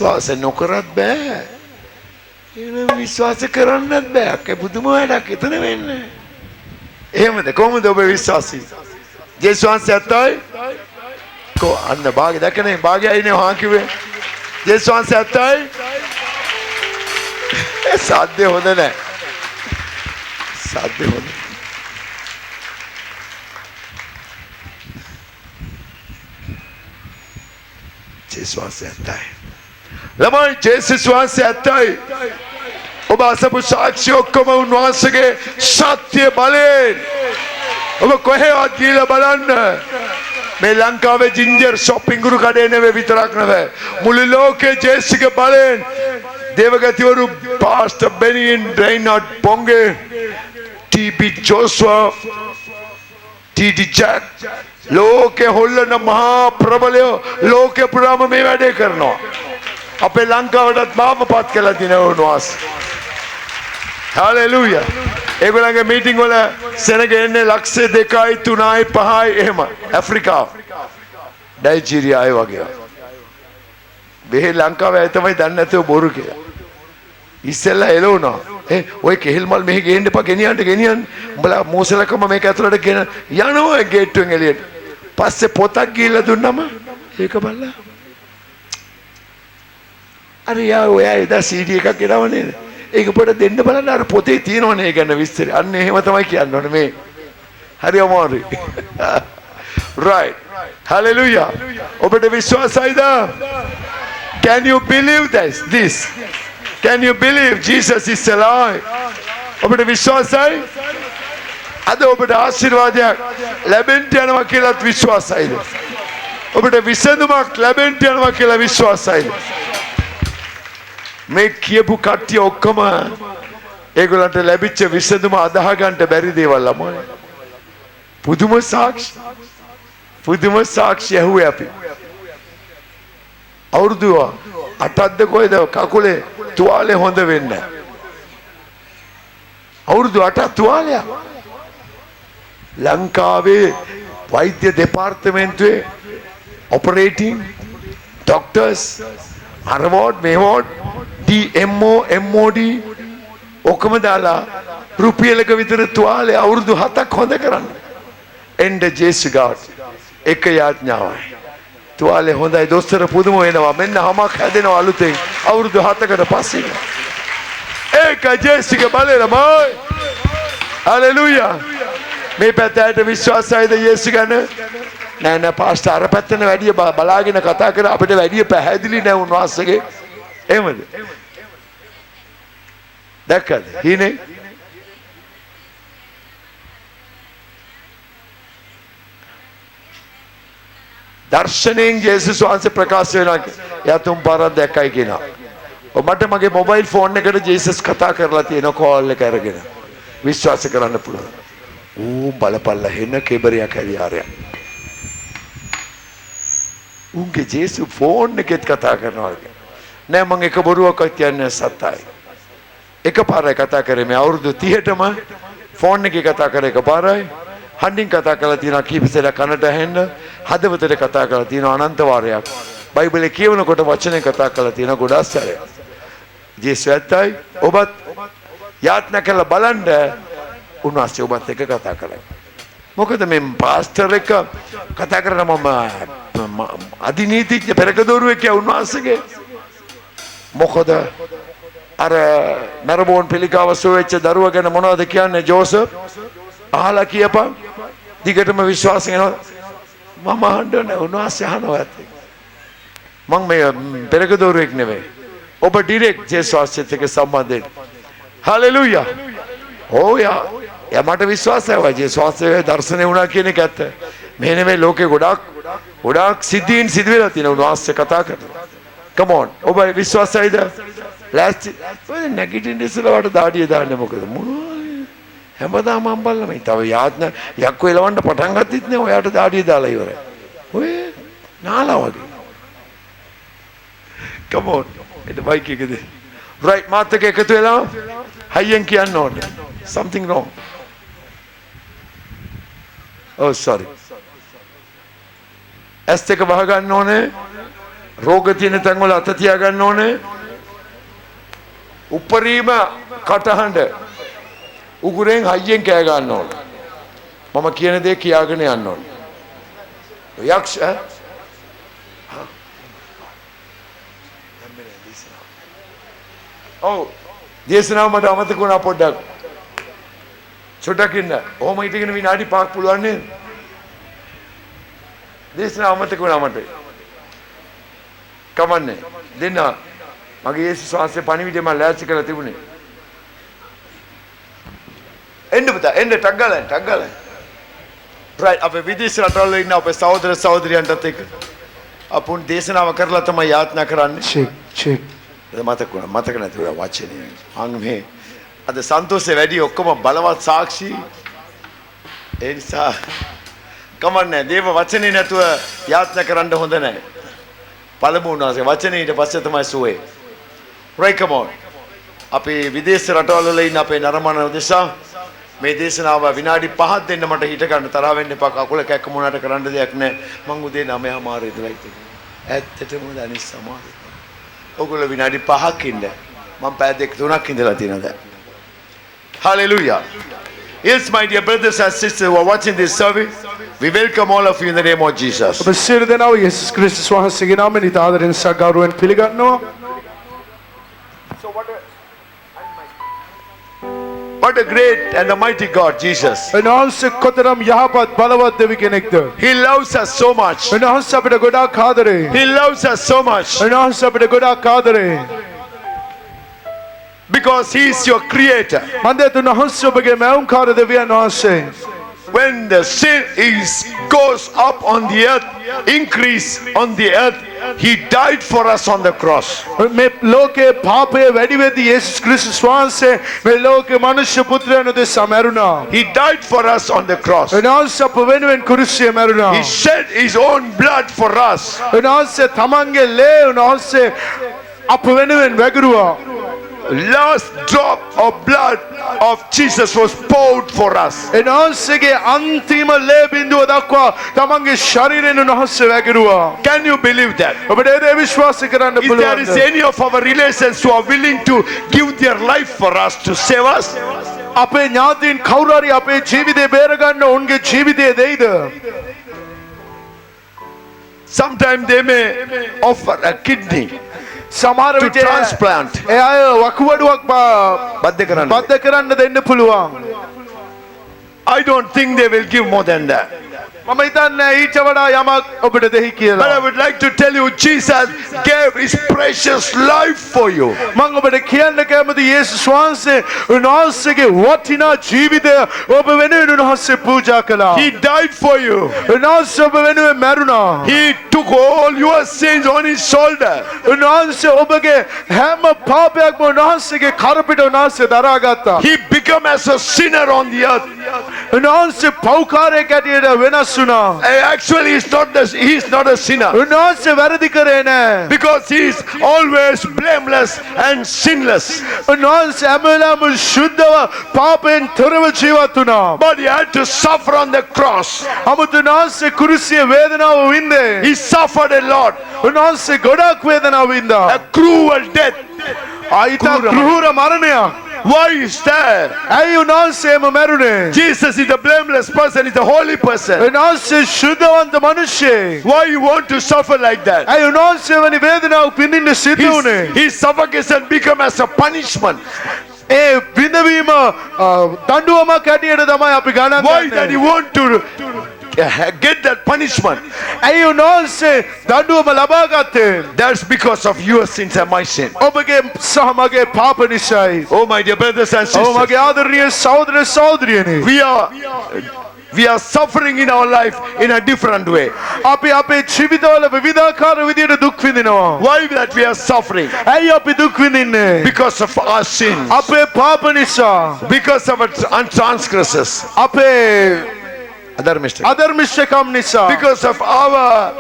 විශ්වාස නොකරත් බෑ. එහෙනම් විශ්වාස කරන්නත් බෑ. අක්කේ පුදුම වැඩක් එතන වෙන්නේ. එහෙමද? කොහොමද ඔබේ විශ්වාසය? ජේසුස් වහන්සේ ඇත්තයි? කො අන්න භාගය දැකනේ භාගයයි නේ හා කිව්වේ. ජේසුස් වහන්සේ ඇත්තයි? සාධ්‍ය හොඳ නැහැ. සාධ්‍ය හොඳ. ජේසුස් වහන්සේ ඇත්තයි. ළමයි ජේසුස් වහන්සේ ඇත්තයි. ඔබ අසපු සාක්ෂි ඔක්කොම උන්වහන්සේගේ සත්‍ය බලයෙන් ඔබ කොහෙවත් ගිහලා බලන්න. මේ ලංකාවේ ජින්ජර් shopping ගුරු කඩේ නෙවෙයි විතරක් නෙවෙයි. මුළු ලෝකේ ජේසුස්ගේ බලයෙන් දේවගතිවරු පාස්ටර් බෙනින් රයිනාඩ් පොංගේ ටීපී ජෝෂුවා ටීඩී ජැක් ලෝකේ හොල්ලන මහා ප්‍රබලයෝ ලෝකේ පුරාම මේ වැඩේ කරනවා. අපේ ලංකාවටත් මාපපත් කළා දිනවන උන්වහන්සේ. Hallelujah. ඒගොල්ලන්ගේ මීටින් වල සෙනග එන්නේ ලක්ෂ 2යි 3යි 5යි එහෙම. ඇෆ්‍රිකාව. නයිජීරියා ඒ වගේ. මෙහි ලංකාවේ තමයි දන්නේ නැතුව බොරු කියලා. ඉස්සෙල්ලා එළවුණා. ඔය කෙහෙල් මල් මෙහි ගේන්න එපා ගෙනියන්න. උඹලා මෝසලකම මේක ඇතුළට ගෙන යනවා ගේට්ටුවෙන් එළියට. පස්සේ පොතක් ගිහලා දුන්නම ඒක බලලා. අර යා ඔය එදා CD එකක් ගෙනවනේ. ඒක පොඩ දෙන්න බලන්න අර පොතේ තියෙනවනේ ඒ ගැන විස්තර. අන්න එහෙම තමයි කියන්න ඕනේ මේ. හරි අමාරුයි. Right. Hallelujah. ඔබට විශ්වාසයිද? Can you believe this? Can you believe Jesus is alive? ඔබට විශ්වාසයි? අද ඔබට ආශිර්වාදයක් ලැබෙන්න යනවා කියලාත් විශ්වාසයිද? ඔබට විසඳුමක් ලැබෙන්න යනවා කියලා විශ්වාසයිද? මේ කියපු කට්ටිය ඔක්කොම ඒගොල්ලන්ට ලැබිච්ච විසඳුම අදාහ ගන්න බැරි දේවල් ළමයි. පුදුම සාක්ෂි ඇහුවේ අපි. අවුරුදු 8ක්ද කොයිද කකුලේ තුවාලේ හොඳ වෙන්නේ. අවුරුදු 8ක් තුවාලයක්. ලංකාවේ වෛද්‍ය දෙපාර්තමේන්තුවේ ඔපරේටිං ડોක්ටර්ස් අරවෝඩ් මේවෝඩ් DMO MOD ඔක්කොම දාලා රුපියලක විතර තුවාලේ අවුරුදු 7ක් හොඳ කරන්න. එන්න ජේසුස් ගාවට එක යාඥාවයි. තුවාලේ හොඳයි දොස්තර පුදුම වෙනවා. මෙන්න හමක් හැදෙනවා අලුතෙන් අවුරුදු 7කට පස්සේ. ඒක ජේසුස්ගේ බලය ළමයි. හලෙලූයා. මේ පැත්තට විශ්වාසයිද යේසුස් ගැන? නෑ පාස්ටර් අර පැත්තේ වැඩි බලාගෙන කතා කර අපිට වැඩි පැහැදිලි නෑ උන්වහන්සේගේ. එහෙමද? දැක්කද? හීනේ දර්ශනයෙන් යේසුස් වහන්සේ ප්‍රකාශ වෙනවා. යා තුන් පාරක් දැක්කයි කියනවා. මට මගේ මොබයිල් ෆෝන් එකට ජේසුස් කතා කරලා තියෙන කෝල් එක අරගෙන විශ්වාස කරන්න පුළුවන්. ඌ බලපල්ලා හෙන කෙබරයක් හරියාරයක්. උන්ගේ ජේසුස් ෆෝන් එකෙත් කතා කරනවා. නෑ මම එක බොරුවක් කියන්නේ සත්‍යයි. එකපාරයි කතා කරේ මේ අවුරුදු 30ටම ෆෝන් එකේ කතා කරේ එකපාරයි. හඬින් කතා කරලා තියෙනවා කීපසෙලා කනට ඇහෙන්න. හදවතට කතා කරලා තියෙනවා අනන්ත වාරයක්. බයිබලේ කියවනකොට වචනේ කතා කරලා තියෙනවා ගොඩාක් සැරයක්. ජේසුස් ඇත්තයි. ඔබත් යාත්නා කරලා බලන්න උන්වහන්සේ ඔබත් එක්ක කතා කරලා. මොකද මේ පාස්ටර් එක කතා කරන මම අධිනීතිඥ පෙරකදෝරුවෙක් කිය උන්වහන්සේගේ. මොකද අර නරබෝන් පිළිකාව සොවෙච්ච දරුවා ගැන මොනවද කියන්නේ ජෝසප්? අහලා කියපන්. දිගටම විශ්වාස වෙනවා. මම අහන්න උන්වහන්සේ අහනවා ඇත්තේ. මම මේ පෙරකදෝරුවෙක් නෙවෙයි. ඔබ ඩිරෙක්ට් ජේසුස් වහන්සේත් එක්ක සම්බන්ධයෙන්. හලෙලූයා. ඕ යා මට විශ්වාසයි ජේසුස් වහන්සේ දර්ශනේ වුණා කියන එක ඇත්ත. මේ නෙමෙයි ලෝකේ ගොඩාක් සිද්ධීන් සිදු වෙලා තියෙන උන්වහන්සේ කතා කරනවා. come on ඔබ විශ්වාසයිද? ලෑස්ති ඔය නැගිටින්න ඉස්සෙල්ලා වට දාඩිය දාන්නේ මොකද? හැමදාම මම බලලා තව යාත්න යක්කෝ එලවන්න පටන් ගත්තෙත් නේ ඔයාට දාඩිය දාලා ඉවරයි. ඔය නාලා වගේ. come on it bike එකද? right මාත් එක්ක එකතු වෙලා හයියෙන් කියන්න ඕනේ. something wrong. oh sorry. ඇස් දෙක වහ ගන්න ඕනේ. රෝග තියෙන තැන් වල අත තියා ගන්න ඕනේ. උපරිම කටහඬ උගුරෙන් හයියෙන් කෑ ගන්න ඕනේ. මම කියන දේ කියාගෙන යන්න ඕනේ. යක්ෂ ඔව් දේශනාව මට අමතක වුණා පොඩ්ඩක්. චොටක් ඉන්න. ඔහොම හිටගෙන විනාඩි 5ක් පුළුවන් නේද? දේශනාව අමතක වුණා මට. කමන්නේ. දෙන්න. මගේ යේසුස් වහන්සේ පණිවිඩය මම ලෑස්ති කරලා තිබුණේ. එන්න පුතා එන්න ටක් ගාලා. right අපේ විදේශ රටවල ඉන්න අපේ සහෝදර සහෝදරියන්ටත් එක්ක අපුන් දේශනාව කරලා තමයි යාත්‍රා කරන්නේ. චෙක් මතක නැතුව වචනේ මං මේ අද සන්තෝෂේ වැඩි ඔක්කොම බලවත් සාක්ෂි ඒ නිසා කමන්නේ දේව වචනේ නැතුව යාත්‍රා කරන්න හොඳ නැහැ. පළමු උනාසේ වචනේ ඊට පස්සේ තමයි සුවේ. right come on අපි විදේශ රටවල වල ඉන්න අපේ නරමන උදෙසා මේ දේශනාව විනාඩි 5ක් දෙන්න මට හිට ගන්න තරහ වෙන්න එපා. කකුල කැක්කමුණාට කරන්න දෙයක් නැහැ. මං උදේ 9:00 ඉඳලා ඉතින් ඇත්තටම දනිස් සමාධිය. ඔගොල්ලෝ විනාඩි 5ක් ඉන්න. මම පැය 2-3ක් ඉඳලා තියෙනවා දැන්. Hallelujah. Yes, my dear brothers and sisters who are watching this service, we welcome all of you in the name of Jesus. ඔබ සියලු දෙනාව යේසුස් ක්‍රිස්තුස් වහන්සේගේ නාමයෙන් ඉතා ආදරෙන් සහ ගෞරවයෙන් පිළිගන්නවා. What a great and a mighty God, Jesus. උන්වහන්සේ කොතරම් යහපත් බලවත් දෙවි කෙනෙක්ද. He loves us so much. උන්වහන්සේ අපිට ගොඩාක් ආදරේ. He loves us so much. උන්වහන්සේ අපිට ගොඩාක් ආදරේ. Because He is your creator. මන්දේ උන්වහන්සේ ඔබගේ මෑවුම්කාර දෙවියන් වහන්සේ. When the sin goes up on the earth, increase on the earth, He died for us on the cross. මේ ලෝකේ පාපය වැඩි වෙද්දී යේසුස් ක්‍රිස්තුස් වහන්සේ මේ ලෝකේ මනුෂ්‍ය පුත්‍රයන් උදෙසා මැරුණා. He died for us on the cross. උන්වහන්සේ අප වෙනුවෙන් කුරුසියේ මැරුණා. He shed His own blood for us. උන්වහන්සේ තමන්ගේ ලේ උන්වහන්සේ අප වෙනුවෙන් වැගිරුවා. Last drop of blood of Jesus was poured for us. උන්වහන්සේගේ අන්තිම ලේ බිඳුව දක්වා තමන්ගේ ශරීරයෙන් උන්වහන්සේ වැගිරුවා. Can you believe that? ඔබට ඒ දේ විශ්වාස කරන්න If there is පුළුවන්ද? any of our relations who are willing to give their life for us to save us, අපේ ඥාතීන් කවුරු හරි අපේ ජීවිතේ බේරගන්න උන්ගේ ජීවිතය දෙයිද? sometimes they may offer a kidney සමහර to විට transplant. ඒ අය වකුගඩුවක් බද්ධ කරන්න දෙන්න පුළුවන්. I don't think they will give more than that. මම හිතන්නේ ඊට වඩා යමක් ඔබට දෙහි But කියලා. I would like to tell you, Jesus gave His precious life for you. මම ඔබට කියන්න කැමති යේසුස් වහන්සේ උන්වහන්සේගේ වටිනා ජීවිතය ඔබ වෙනුවෙන් උන්වහන්සේ පූජා කළා. He died for you. උන්වහන්සේ ඔබ වෙනුවෙන් මැරුණා. He took all your sins on His shoulder. උන්වහන්සේ ඔබගේ හැම පාපයක්ම උන්වහන්සේගේ කරපිට උන්වහන්සේ දරාගත්තා. He became as a sinner on the earth. උන්වහන්සේ පව්කාරයෙක් හැටියට වෙනස් වුණා. Actually, he is not a sinner. උන්වහන්සේ වැරදි කරේ නැහැ. Because He is always blameless and sinless. උන්වහන්සේ හැම වෙලාවෙම ශුද්ධව පාපයෙන් තොරව ජීවත් වුණා. But He had to suffer on the cross. 아무튼 උන්වහන්සේ කුරුසියේ වේදනාව වින්දේ. He suffered a lot. උන්වහන්සේ ගොඩක් වේදනාව වින්දා. A cruel death. ආයිතා කෘර මරණයක්. Why is that? ඇයි උන්වහන්සේම මැරුණේ? Jesus is a blameless person, He's a holy person. උන්වහන්සේ ශුද්ධවන්ත මිනිසෙක්. Why you want to suffer like that? ඇයි උන්වහන්සේ වැනි වේදනාවක් විඳින්න සිද්ධ වුණේ? His suffocation become as a punishment. ඒ විඳවීම දඬුවමක් හැටියට තමයි අපි ගණන් Why that He ගන්නේ. want to get that punishment? ඇයි උන්වහන්සේ දඬුවම ලබා ගත්තේ? That's because of your sins and my sin. ඔබගේ සහ මගේ පාප නිසායි. Oh my dear brothers and ඔව් sisters, මගේ ආදරණීය සහෝදර සහෝදරියනි. we are suffering in our life in a different way. අපි අපේ ජීවිතවල විවිධාකාර විදියට දුක් විඳිනවා. Why that we are suffering? ඇයි අපි දුක් විඳින්නේ? Because of our sins. අපේ පාප නිසා. Because of our transgressions. අපේ අධර්මිෂ්ඨ. අධර්මිෂ්ඨකම් නිසා Because of our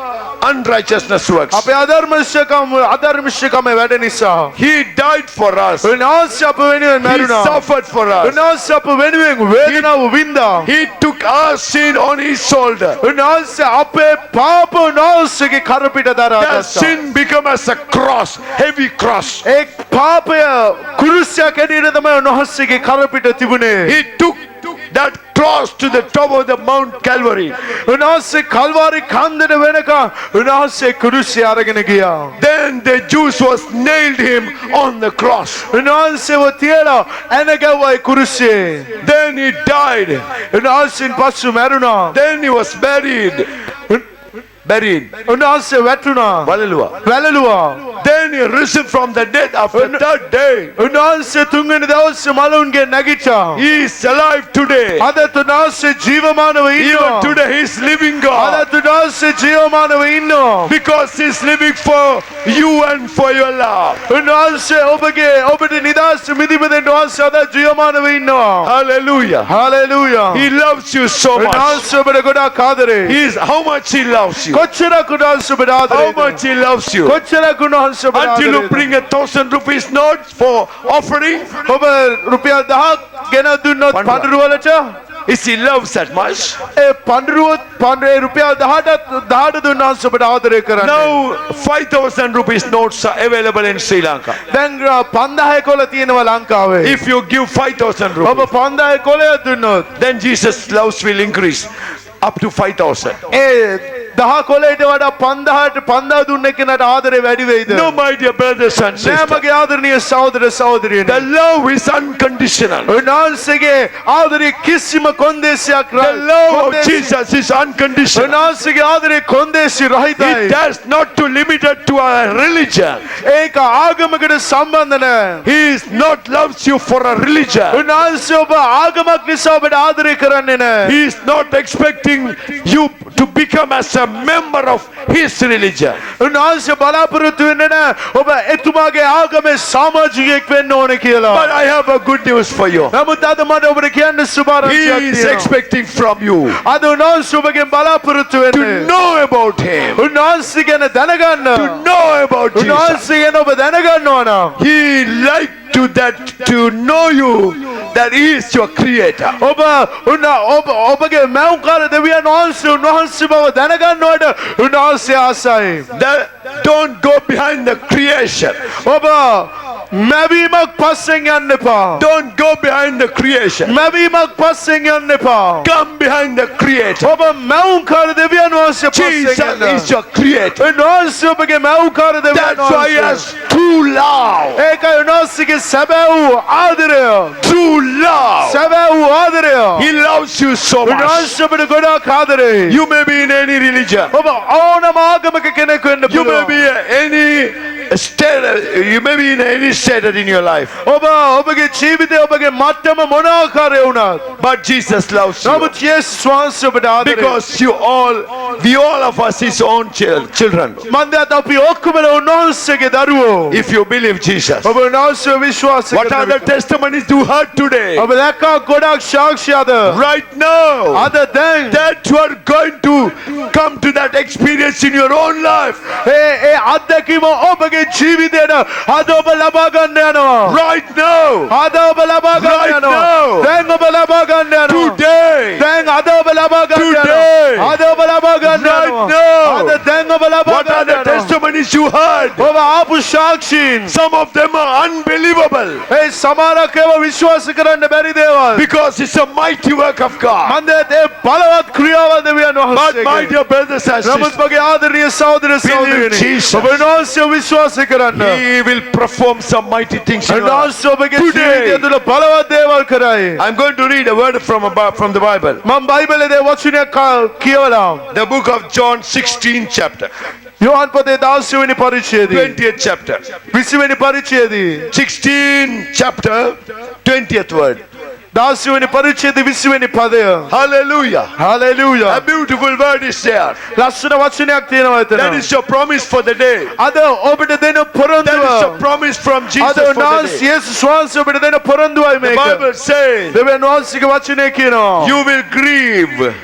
unrighteousness works. අපේ අධර්මිෂ්ඨකම වැඩ නිසා He died for us. උන්වහන්සේ අප වෙනුවෙන් He මැරුණා. suffered for us. උන්වහන්සේ අප වෙනුවෙන් වේදනාව වින්දා. He took our sin on his shoulder. උන්වහන්සේ අපේ පාප උන්වහන්සේගේ කර පිට දරා That ගත්තා. sin become as a cross, heavy cross. ඒ පාපය කුරුසයක් ඇටියට තමයි උන්වහන්සේගේ කර පිට තිබුණේ. He took that cross to the top of the Mount Calvary. උන්වහන්සේ කල්වාරි කන්දට වෙනකන් උන්වහන්සේ කුරුසය අරගෙන ගියා. Then the Jews was nailed him on the cross. උන්වහන්සේව තියලා ඇන ගැව්වා ඒ කුරුසයේ. Then he died. උන්වහන්සේන් පස්සු මැරුණා. Then he was buried. Buried. උන්වහන්සේ වැටුණා. වැළලුවා. Then he risen from the dead after third day. උන්වහන්සේ තුන්වෙනි දවසේ මලවුන්ගේ නැගිට්ටා. He is alive today. අදත් උන්වහන්සේ ජීවමානව Even ඉන්නවා. today he is living God. අදත් උන්වහන්සේ ජීවමානව ඉන්නවා. Because he is living for you and for your love. උන්වහන්සේ ඔබට නිදහස් මිදිපදෙන්න උන්වහන්සේ අදත් ජීවමානව ඉන්නවා. Hallelujah. Hallelujah. He loves you so much. උන්වහන්සේ ඔබට ගොඩාක් ආදරේ. He is how much he loves you. කොච්චරක් උන්වහන්සේ ඔබට How ආදරේද? much he loves you. කොච්චරක් උන්වහන්සේ ඔබට Until you ආදරේද? bring 1,000 rupees note for offering. ඔබ රුපියල් 1000ක් ගෙන දුන්නොත් පඬුර. පඬුරු වලට Is he loves that much? ඒ පඬුරේ රුපියල් 10ට දුන්නාන්ස ඔබට ආදරය කරන්නේ. Now 5,000 rupees notes are available in Sri Lanka. දැන් 5000 කොළ තියෙනවා ලංකාවේ. If you give 5,000 ඔබ rupees, 5000 කොළයක් දුන්නොත් then Jesus' loves will increase up to 5,000. ඒ 10 කොළයට වඩා 5000 දුන්න කෙනාට ආදරේ වැඩි වෙයිද? No, my dear brothers and නෑ sisters. මගේ ආදරණීය සහෝදර සහෝදරියනි. The love is unconditional. උන්වහන්සේගේ ආදරේ කිසිම කොන්දේසියක් The love of Jesus is unconditional. උන්වහන්සේගේ ආදරේ කොන්දේසි රහිතයි. It does not to limit it to a religion. ඒක ආගමකට සම්බන්ධ නෑ. He is not loves you for a religion. උන්වහන්සේ ඔබ ආගමක් නිසා ඔබට ආදරය කරන්නේ නෑ. He is not expecting you to become as a member of his religion. උන්වහන්සේ බලාපොරොත්තු වෙන්නේ නෑ ඔබ එතුමාගේ ආගමේ සමාජිකයෙක් වෙන්න ඕනේ කියලා. But I have a good news for you. නමුත් අද මට ඔබට කියන්න He සුභාරංචියක් is තියෙනවා. expecting from you අද උන්වහන්සේ ඔබගෙන් බලාපොරොත්තු to වෙන්නේ know about him. උන්වහන්සේ ගැන දැනගන්න. To know about Jesus. උන්වහන්සේ ගැන ඔබ දැනගන්නවා නම් He like to know you that he is your creator. ඔබගේ මෞංකාර දෙවියන් වහන්සේ උන්වහන්සේ බව දැනගන්නවට උන්වහන්සේ ආසයි. Don't go behind the creation. ඔබ මැවීමක් පස්සෙන් යන්න එපා. Don't go behind the creation. මැවීමක් පස්සෙන් යන්න එපා. Come behind the creator. ඔබ මෞංකාර දෙවියන් වහන්සේ පස්සෙන් Jesus යන්න. is your creator. උන්වහන්සේ ඔබගේ මෞංකාර දෙවියන් That's why he වහන්සේ. has true love. ඒකයි උන්වහන්සේගේ සැබෑ වූ ආදරය. True love. සැබෑ වූ ආදරය. He loves you so much. උන්වහන්සේ ඔබට ගොඩාක් ආදරේ. You may be in any religion. ඔබ ඕනම ආගමක කෙනෙක් වෙන්න You may පුළුවන්. be any state. You may be in any state in your life. ඔබගේ ජීවිතේ ඔබගේ මට්ටම මොන ආකාරයේ වුණත් But Jesus loves you. නමුත් යේසුස් වහන්සේ ඔබට ආදරේ. Because we all of us his own children. මන්දත් අපි ඔක්කොම උන්වහන්සේගේ දරුවෝ. If you believe Jesus. ඔබ උන්වහන්සේව විශ්වාස What are the කරනවා. testimonies you heard today? ඔබ දැක්කා ගොඩක් සාක්ෂි අද. Right now. අද දැන් That you are going to come to that experience in your own life. ඒ අත්දැකීම ඔබගේ ජීවිතේට අද ඔබ ලබා ගන්න යනවා. Right now. අද ඔබ ලබා ගන්න Right යනවා. now. දැන් ඔබ ලබා ගන්න යනවා. Today. දැන් අද ඔබ ලබා ගන්න Today. යනවා. අද ඔබ ලබා ගන්න Right යනවා. now. අද දැන් ඔබ ලබා What are ගන්න the යනවා. testimonies you heard? ඔබ ආපු සාක්ෂීන් Some of them are unbelievable. ඒ සමහරක් ඒවා විශ්වාස කරන්න බැරි දේවල්. Because it's a mighty work of God. මන්දේ ඒ බලවත් ක්‍රියාවල් දෙවියන් But my වහන්සේගේ. dear brothers and නමුත් sisters, මගේ ආදරණීය සහෝදර සහෝදරියනි Jesus. ඔබ උන්වහන්සේව විශ්වාස කරන්න. he will perform some mighty things in your life. උන්වහන්සේ ඔබගේ Today. ජීවිතය තුළ බලවත් දේවල් කරයි. I'm going to read a word from the Bible. මම බයිබලයේ දේ වචනයක් කියවලා. The book of John 16 chapter. යෝහන් පොතේ 16 වෙනි පරිච්ඡේදය. 20th chapter. 20 වෙනි පරිච්ඡේදය. 16 chapter 20th word. 16 වෙනි පරිච්ඡේදය 20 වෙනි පදය. Hallelujah. Hallelujah. A beautiful word is there. ලස්සන වචනයක් තියෙනවා එතන. That is your promise for the day. අද ඔබට දෙන That පොරොන්දුව. is a promise from Jesus අද for the උන්වහන්සේ day. යේසුස් වහන්සේ ඔබට දෙන පොරොන්දුවයි The මේක. Bible says දෙවියන් වහන්සේගේ වචනේ කියනවා. you will grieve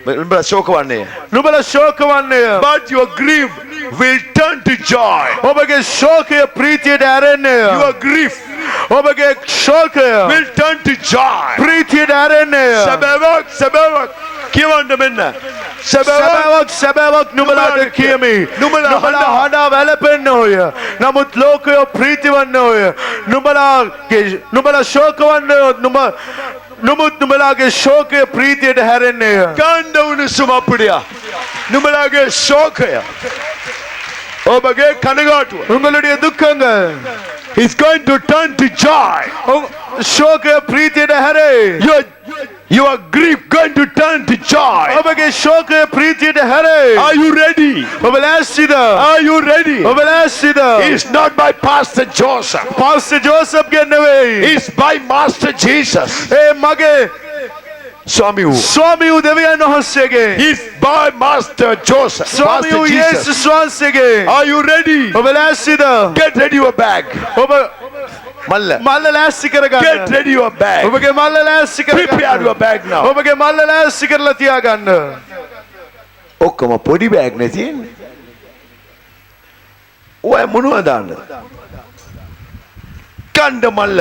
උඹලා ශෝක වන්නේ. නුඹලා ශෝක වන්නේය. But your grief will turn to joy. ඔබගේ ශෝකය ප්‍රීතියට ඇරෙන්නේය. Your grief ඔබගේ ශෝකය will turn to joy. ප්‍රීතියට ඇරෙන්නේය. සැබෑවක් කියවන්න මෙන්න. සැබෑවක් නුඹලාට කියමි. නුඹලා හඬා වැළපෙන්න ඕය. නමුත් ලෝකය ප්‍රීති වන්න ඕය. නුඹලා ශෝක වන්න නමුත් නුඹලාගේ ශෝකය ප්‍රීතියට හැරෙන්නේය. ගන්න උණුසුම අපිරියා. නුඹලාගේ ශෝකය. ඔබගේ කනගාටුව. உங்களுடைய துக்கங்கள் It's going to turn to joy. ශෝකය ප්‍රීතියට හැරේ. Your grief going to turn to joy. ඔබගේ ශෝකය ප්‍රීතියට හැරේ. Are you ready? ඔබ ලෑස්තිද? Are you ready? ඔබ ලෑස්තිද? It's not by Pastor Joseph. Pastor ජෝසප්ගේ නෙවෙයි. It's by Master Jesus. ඒ මගේ ස්වාමී වූ. ස්වාමී වූ දෙවියන් වහන්සේගේ. It's by Master Joseph. ස්වාමී වූ Master Jesus. යේසුස් වහන්සේගේ. Are you ready? ඔබ ලෑස්තිද? Get ready your bag. ඔබ මල්ල ලෑස්ති කරගන්න. Get ready your bag. ඔබගේ මල්ල ලෑස්ති Prepare කරගන්න. your bag now. ඔබගේ මල්ල ලෑස්ති කරලා තියාගන්න. ඔක්කොම පොඩි බෑග් නේ තියෙන්නේ. ඔය මොනවද දාන්නේ? කණ්ඩ මල්ල.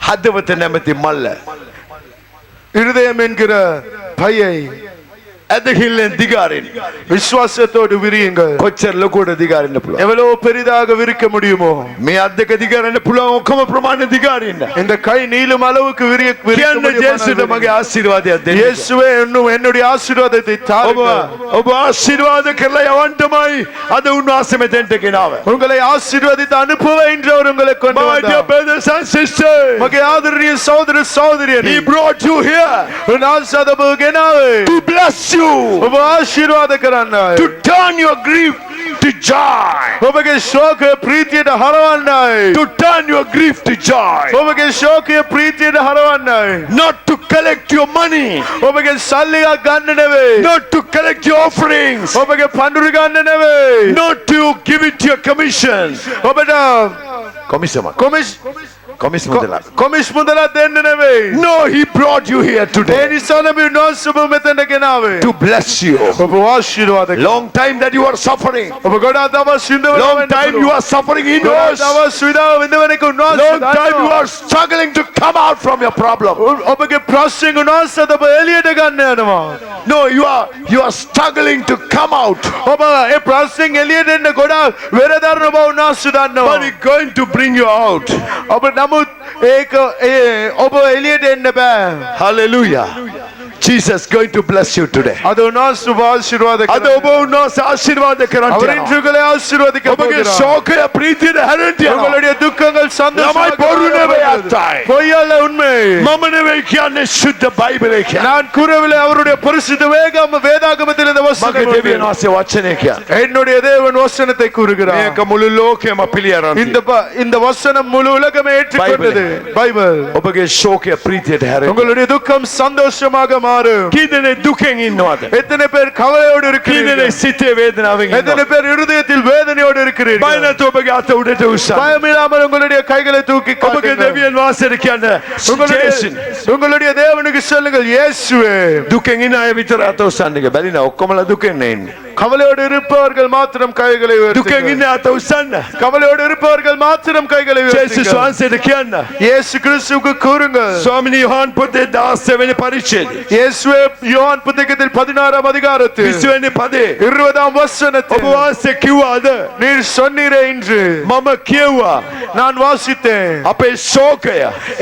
හදවත නැමැති මල්ල. இருதயம் என்கிற பையை ඇදහිල්ලෙන් දිගාරින්. விசுவாசத்தோடு விரியுங்கள். කොච්චර ලොකුවට දිගාරින්න පුළුවන්. எவ்வளவு பெரிதாக விரிக்க முடியுமோ මේ අත් දෙක දිගාරන්න පුළුවන් ඔක්කොම ප්‍රමාණය දිගාරින්න. இந்த கை நீளும் அளவுக்கு விரிக்க කියන්න ජේසුට මගේ ආශිර්වාදයක් දෙන්න. இயேசுவே என்னுடைய ஆசீர்வாதத்தை தாருங்கள். ඔබ ආශිර්වාද කරලා යවන්නමයි අද උන්වහන්සේ මෙතෙන්ට ගෙනාවේ. உங்களை ஆசீர்வதித்து அனுப்புவே என்றவர் உங்களை கொண்டு My dear வந்தார். brothers and sisters, மகே ஆதரணிய சகோதர சகோதரியனே, he brought you here நான் சதபு ගෙනාවේ. to bless you, ඔබ ආශිර්වාද කරන්නයි. to turn your grief to joy, ඔබගේ ශෝකය ප්‍රීතියට හරවන්නයි. to turn your grief to joy, ඔබගේ ශෝකය ප්‍රීතියට හරවන්නයි. not to collect your money, ඔබගේ සල්ලි ගන්න නෙවෙයි. not to collect your offerings, ඔබගේ පඬුරු ගන්න නෙවෙයි. not to give it to your commissions. ඔබට Commission. Commission මුදලක්. කොමිස් මුදලක් දෙන්න නෙවෙයි. No, he brought you here A today නිසා නෙමෙයි උන්වහන්සේ ඔබ මෙතන ගෙනාවේ. to bless you. ඔබ ආශිර්වාද කරන්න. Long time that you are suffering. ඔබ ගොඩාක් දවස් විඳවන Long time you are suffering indoors. දවස් විඳවන එක උන්වහන්සේ Long time you are struggling to come out from your problem. ඔබගේ ප්‍රශ්නෙන් උන්වහන්සේ ඔබ එළියට ගන්න යනවා. No, you are struggling to come out. ඔබ ඒ ප්‍රශ්නෙන් එළියට එන්න ගොඩාක් වෙරදරන බව උන්වහන්සේ දන්නවා. But he's going to bring you out. ඔබ නමුත් ඒක ඔබ එළියට එන්න බෑ. Hallelujah. Jesus is going to bless you today. අද උන්වහන්සේ ඔබ ආශිර්වාද අද ඔබ කරනවා. උන්වහන්සේ ආශිර්වාද කරන්න அவர் යනවා. இன்றுகளை ஆசீர்வதிக்க ඔබගේ போகிறார். ශෝකය ප්‍රීතියට හැරෙන්න යනවා. உங்களுடைய துக்கங்கள் ළමයි சந்தோஷமாக බොරු නෙවෙයි மாறப்போகிறது. අත්තයි. பொய் அல்ல உண்மை. මම නෙවෙයි කියන්නේ ශුද්ධ බයිබලය කියන්නේ. நான் கூறவில்லை, அவருடைய பரிசுத்த வேதாகமத்தில் இந்த வசனம் මගේ உள்ளது. දෙවියන් වහන්සේ වචනය කියන්නේ. என்னுடைய தேவன் வசனத்தை கூறுகிறார். මේක මුළු ලෝකෙම පිළිඅරන් இந்த வசனம் முழு உலகமே ஏற்றுக்கொண்டது. பைபிள். ඔබගේ ශෝකය ප්‍රීතියට හැරෙන්න. உங்களுடைய துக்கம் சந்தோஷமாக மாறும். කී දෙනෙක් දුකෙන් ඉන්නවද? எத்தனை பேர் கவலையோடு කී இருக்கிறீர்கள்? දෙනෙක් සිතේ වේදනාවෙන් எத்தனை ඉන්නවද? பேர் இருதயத்தில் வேதனையோடு බය இருக்கிறீர்கள்? නැතුව ඔබගේ අත උඩට උස්සන්න. பயமில்லாமல் உங்களுடைய கைகளை தூக்கி ඔබගේ காட்டுங்கள். දෙවියන් වහන්සේට කියන්න ජේසුස් உங்களுடைய தேவனுக்கு சொல்லுங்கள், இயேசுவே. දුකෙන් ඉන්න අය විතර අත උස්සන්න එක බැරි නෑ ඔක්කොමලා දුකෙන් ඉන්නේ. கவலையோடு இருப்பவர்கள் மாத்திரம் கைகளை දුකෙන් உயர்த்துங்கள். ඉන්න අත උස්සන්න. கவலையோடு இருப்பவர்கள் மாத்திரம் கைகளை ජේසුස් உயர்த்துங்கள். වහන්සේට කියන්න. இயேசு கிறிஸ்துவுக்கு கூறுங்கள். ස්වාමිනී යොහන් පොතේ 16 වෙනි පරිච්ඡේදය இயேசுவே யோவான் புத்தகத்தில் 16ஆம் அதிகாரத்தில் 20 වෙනි පදේ 20ஆம் ඔබ வசனத்தில் වහන්සේ කිව්වාද? நீர் சொன்னீரே இன்று මම කියුවා நான் வாசித்தேன். අපේ ශෝකය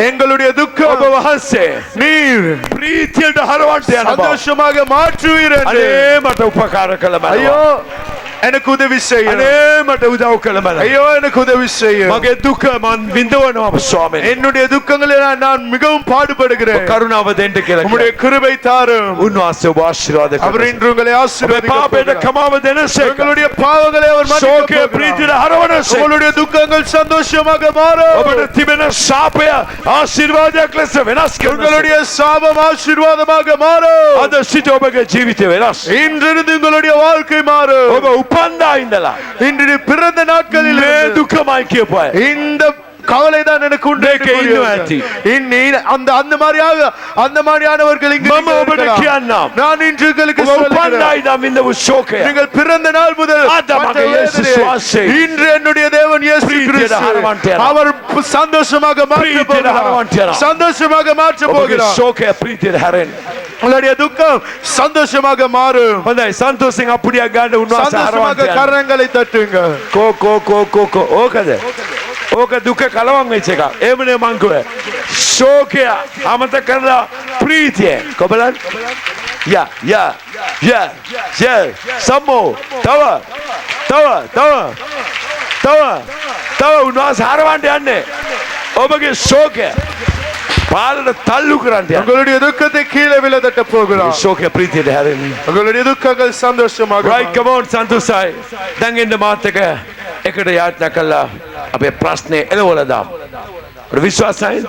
எங்களுடைய ඔබ துக்கம் වහන්සේ நீர் ප්‍රීතියට හරවන්න යන බව. சந்தோஷமாக மாற்றுவீர் என்று. අනේ මට උපකාර කළ ஐயோ මැනව. எனக்கு உதவி செய்ய. අනේ මට උදව් කළ මැනව. ஐயோ எனக்கு உதவி செய்ய. මගේ දුක මන් විඳවනවා ස්වාමීනි. என்னுடைய துக்கங்களை நான் மிகவும் பாடுபடுகிறேன். කරුණාව දෙන්න කියලා உம்முடைய කිව්වා. கிருபை தாரும். උන්වහන්සේ ඔබ ආශිර්වාද அவர் කරනවා. இன்று உங்களை ඔබේ ஆசீர்வதிக்க පාපයට போகிறார். කමාව දෙනසේක. உங்களுடைய பாவங்களை அவர் மன்னிக்க ශෝකය போகிறார். ප්‍රීතියට හරවනසේක. உங்களுடைய துக்கங்கள் சந்தோஷமாக மாறும். ඔබට තිබෙන ශාපය ආශිර්වාදයක් ලෙස වෙනස් කරනවා. உங்களுடைய சாபம் ஆசீர்வாதமாக மாறும். අද සිට ඔබගේ ජීවිතය වෙනස්. இன்றிருந்து உங்களுடைய வாழ்க்கை மாறும். ඔබ උපන්දා ඉඳලා இன்று பிறந்த நாட்களில் මේ දුකමයි කියපු අය. இந்த கவலை தான் எனக்கு உண்டு என்று මේකේ ඉන්නවා கூறியவர்கள். ඇති. அந்த மாதிரியானவர்கள் இங்கு මම ඔබට இருக்கலாம். කියන්නම්. நான் இன்று உங்களுக்கு ඔබ சொல்லுகிறேன். උපන්නා ඉඳන් විඳපු ශෝකය நீங்கள் பிறந்த நாள் முதல் අද மற்ற මගේ යේසුස් வேதனை, වහන්සේ இன்று என்னுடைய தேவன் இயேசு ප්‍රීතියට හරවන්ට கிறிஸ்து යනවා. அவர் சந்தோஷமாக மாற்ற ප්‍රීතියට போகிறார். හරවන්ට යනවා. சந்தோஷமாக மாற்ற ඔබගේ போகிறார். ශෝකය ප්‍රීතියට හැරෙන්න. உங்களுடைய துக்கம் சந்தோஷமாக மாறும். හොඳයි සන්තෝෂෙන් අප්පුඩියක් ගන්න උන්වහන්සේ சந்தோஷமாக හරවන්ට යනවා. கரங்களை தட்டுங்க. කෝ ඕකද? ඕක දුක කලවම් වෙච්ච එක. එහෙමනේ මං කිව්වේ. ශෝකය අමතක කරලා ප්‍රීතිය. කොබලන්? යා. සම්මෝ. තව උන්වහන්සේ හරවන්ට යන්නේ. ඔබගේ ශෝකය පාලට තල්ලු කරන්න යනවා. உங்களுடைய துக்கத்தை கீழே விழ தட்ட போகிறார். ශෝකය ප්‍රීතියට හැරෙන්න. உங்களுடைய துக்கங்கள் சந்தோஷமாக right come on සන්තෝෂයි. දැන් එන්න මාත් එක්ක එකට යාත්‍රා කළා අපේ ප්‍රශ්නේ එළවලා දාමු. ඔබ විශ්වාසයි?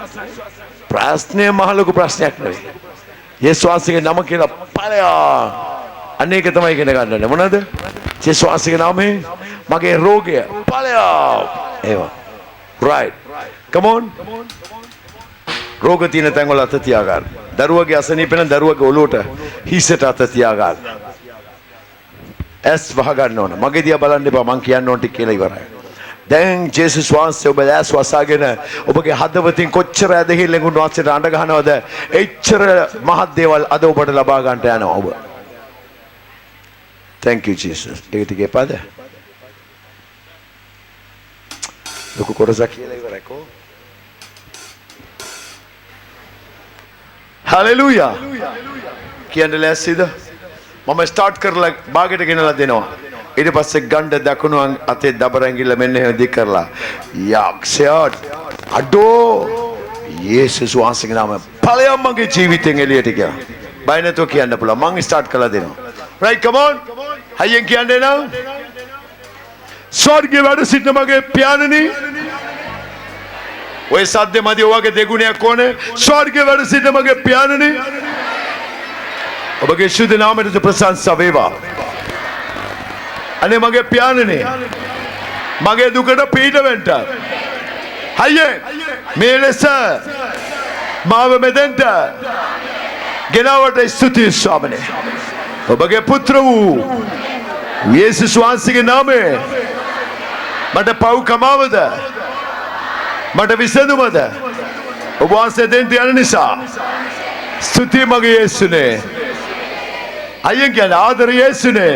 ප්‍රශ්නේ මහ ලොකු ප්‍රශ්නයක් නෙවෙයි. යේසුස් වහන්සේගේ නම කියලා ඵලයා. අනේක තමයි ඉගෙන ගන්න ඕනේ. මොනවද? යේසුස් වහන්සේගේ නාමයෙන් මගේ රෝගය ඵලයා. ඒවා. right come on. රෝග තියෙන තැන් වල අත තියා ගන්න. දරුවගේ අසනීප වෙන දරුවගේ ඔලුවට හිසට අත තියා ගන්න. ඇස් වහ ගන්න ඕන. මගේ දිහා බලන්න එපා. මං කියන්න ඕන ටික කියලා ඉවරයි. දැන් ජේසුස් වහන්සේ ඔබ ඇස් වසාගෙන ඔබගේ හදවතින් කොච්චර ඇදහිල්ලෙන් උන්වහන්සේට අඬ ගන්නවද? එච්චර මහත් දේවල් අද ඔබට ලබා ගන්නට යනවා ඔබ. thank you Jesus. ඒක ටික එපාද? ලොකු කොටසක් කියලා ඉවරයි කො. Hallelujah. කියන්න ලෑස්තිද? මම ස්ටාර්ට් කරලා භාගයට ගෙනලා දෙනවා. ඊට පස්සේ ගණ්ඩ දකුණු අතේ දබර ඇඟිල්ල මෙන්න එහෙම දික් කරලා යක්ෂයාට අඩෝ යේසුස් වහන්සේගේ නාමයෙන් ඵලයන් මගේ ජීවිතෙන් එළියට ගියා. බය නැතුව කියන්න පුළුවන්. මම ස්ටාර්ට් කරලා දෙනවා. right come on. හයියෙන් කියන්නේ නෝ. ස්වර්ගයේ වැඩ සිටින මගේ පියාණනි ඔය සද්දේ මදි ඔයගේ දෙගුණයක් ඕනේ. ස්වර්ගයේ වැඩ සිටින මගේ පියාණනි ඔබගේ ශුද්ධ නාමයට ප්‍රශංසා වේවා. අනේ මගේ පියාණනි මගේ දුකට පීඩ වෙන්න. හයියේ මේ ලෙස මාව මෙදෙන්ට ගෙනාවට ස්තුතියි ස්වාමීනි. ඔබගේ පුත්‍ර වූ යේසුස් වහන්සේගේ නාමයෙන් මට පව් කමාවද මට විසඳුමද ඔබ වහන්සේ දෙන්න යන නිසා ස්තුතියි මගේ යේසුනේ. අයියෙන් කියන්නේ ආදර යේසුනේ.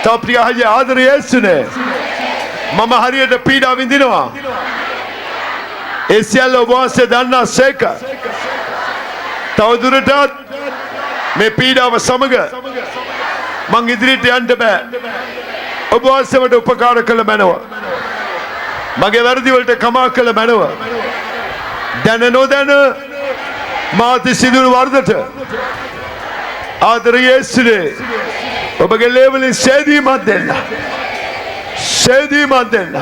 තව හයිය ආදර යේසුනේ. මම හරියට පීඩා විඳිනවා. ඒ සියල්ල ඔබ වහන්සේ දන්නාසේක. තවදුරටත් මේ පීඩාව සමග මං ඉදිරියට යන්න බෑ. ඔබ වහන්සේ මට උපකාර කළ මැනව. මගේ වැරදි වලට කමා කළ මැනව. දැන නොදැන මාත සිදුණු වරදට ආදර යේසුනේ ඔබගේ ලේවලින් සේදීමක් දෙන්න. සේදීමක් දෙන්න.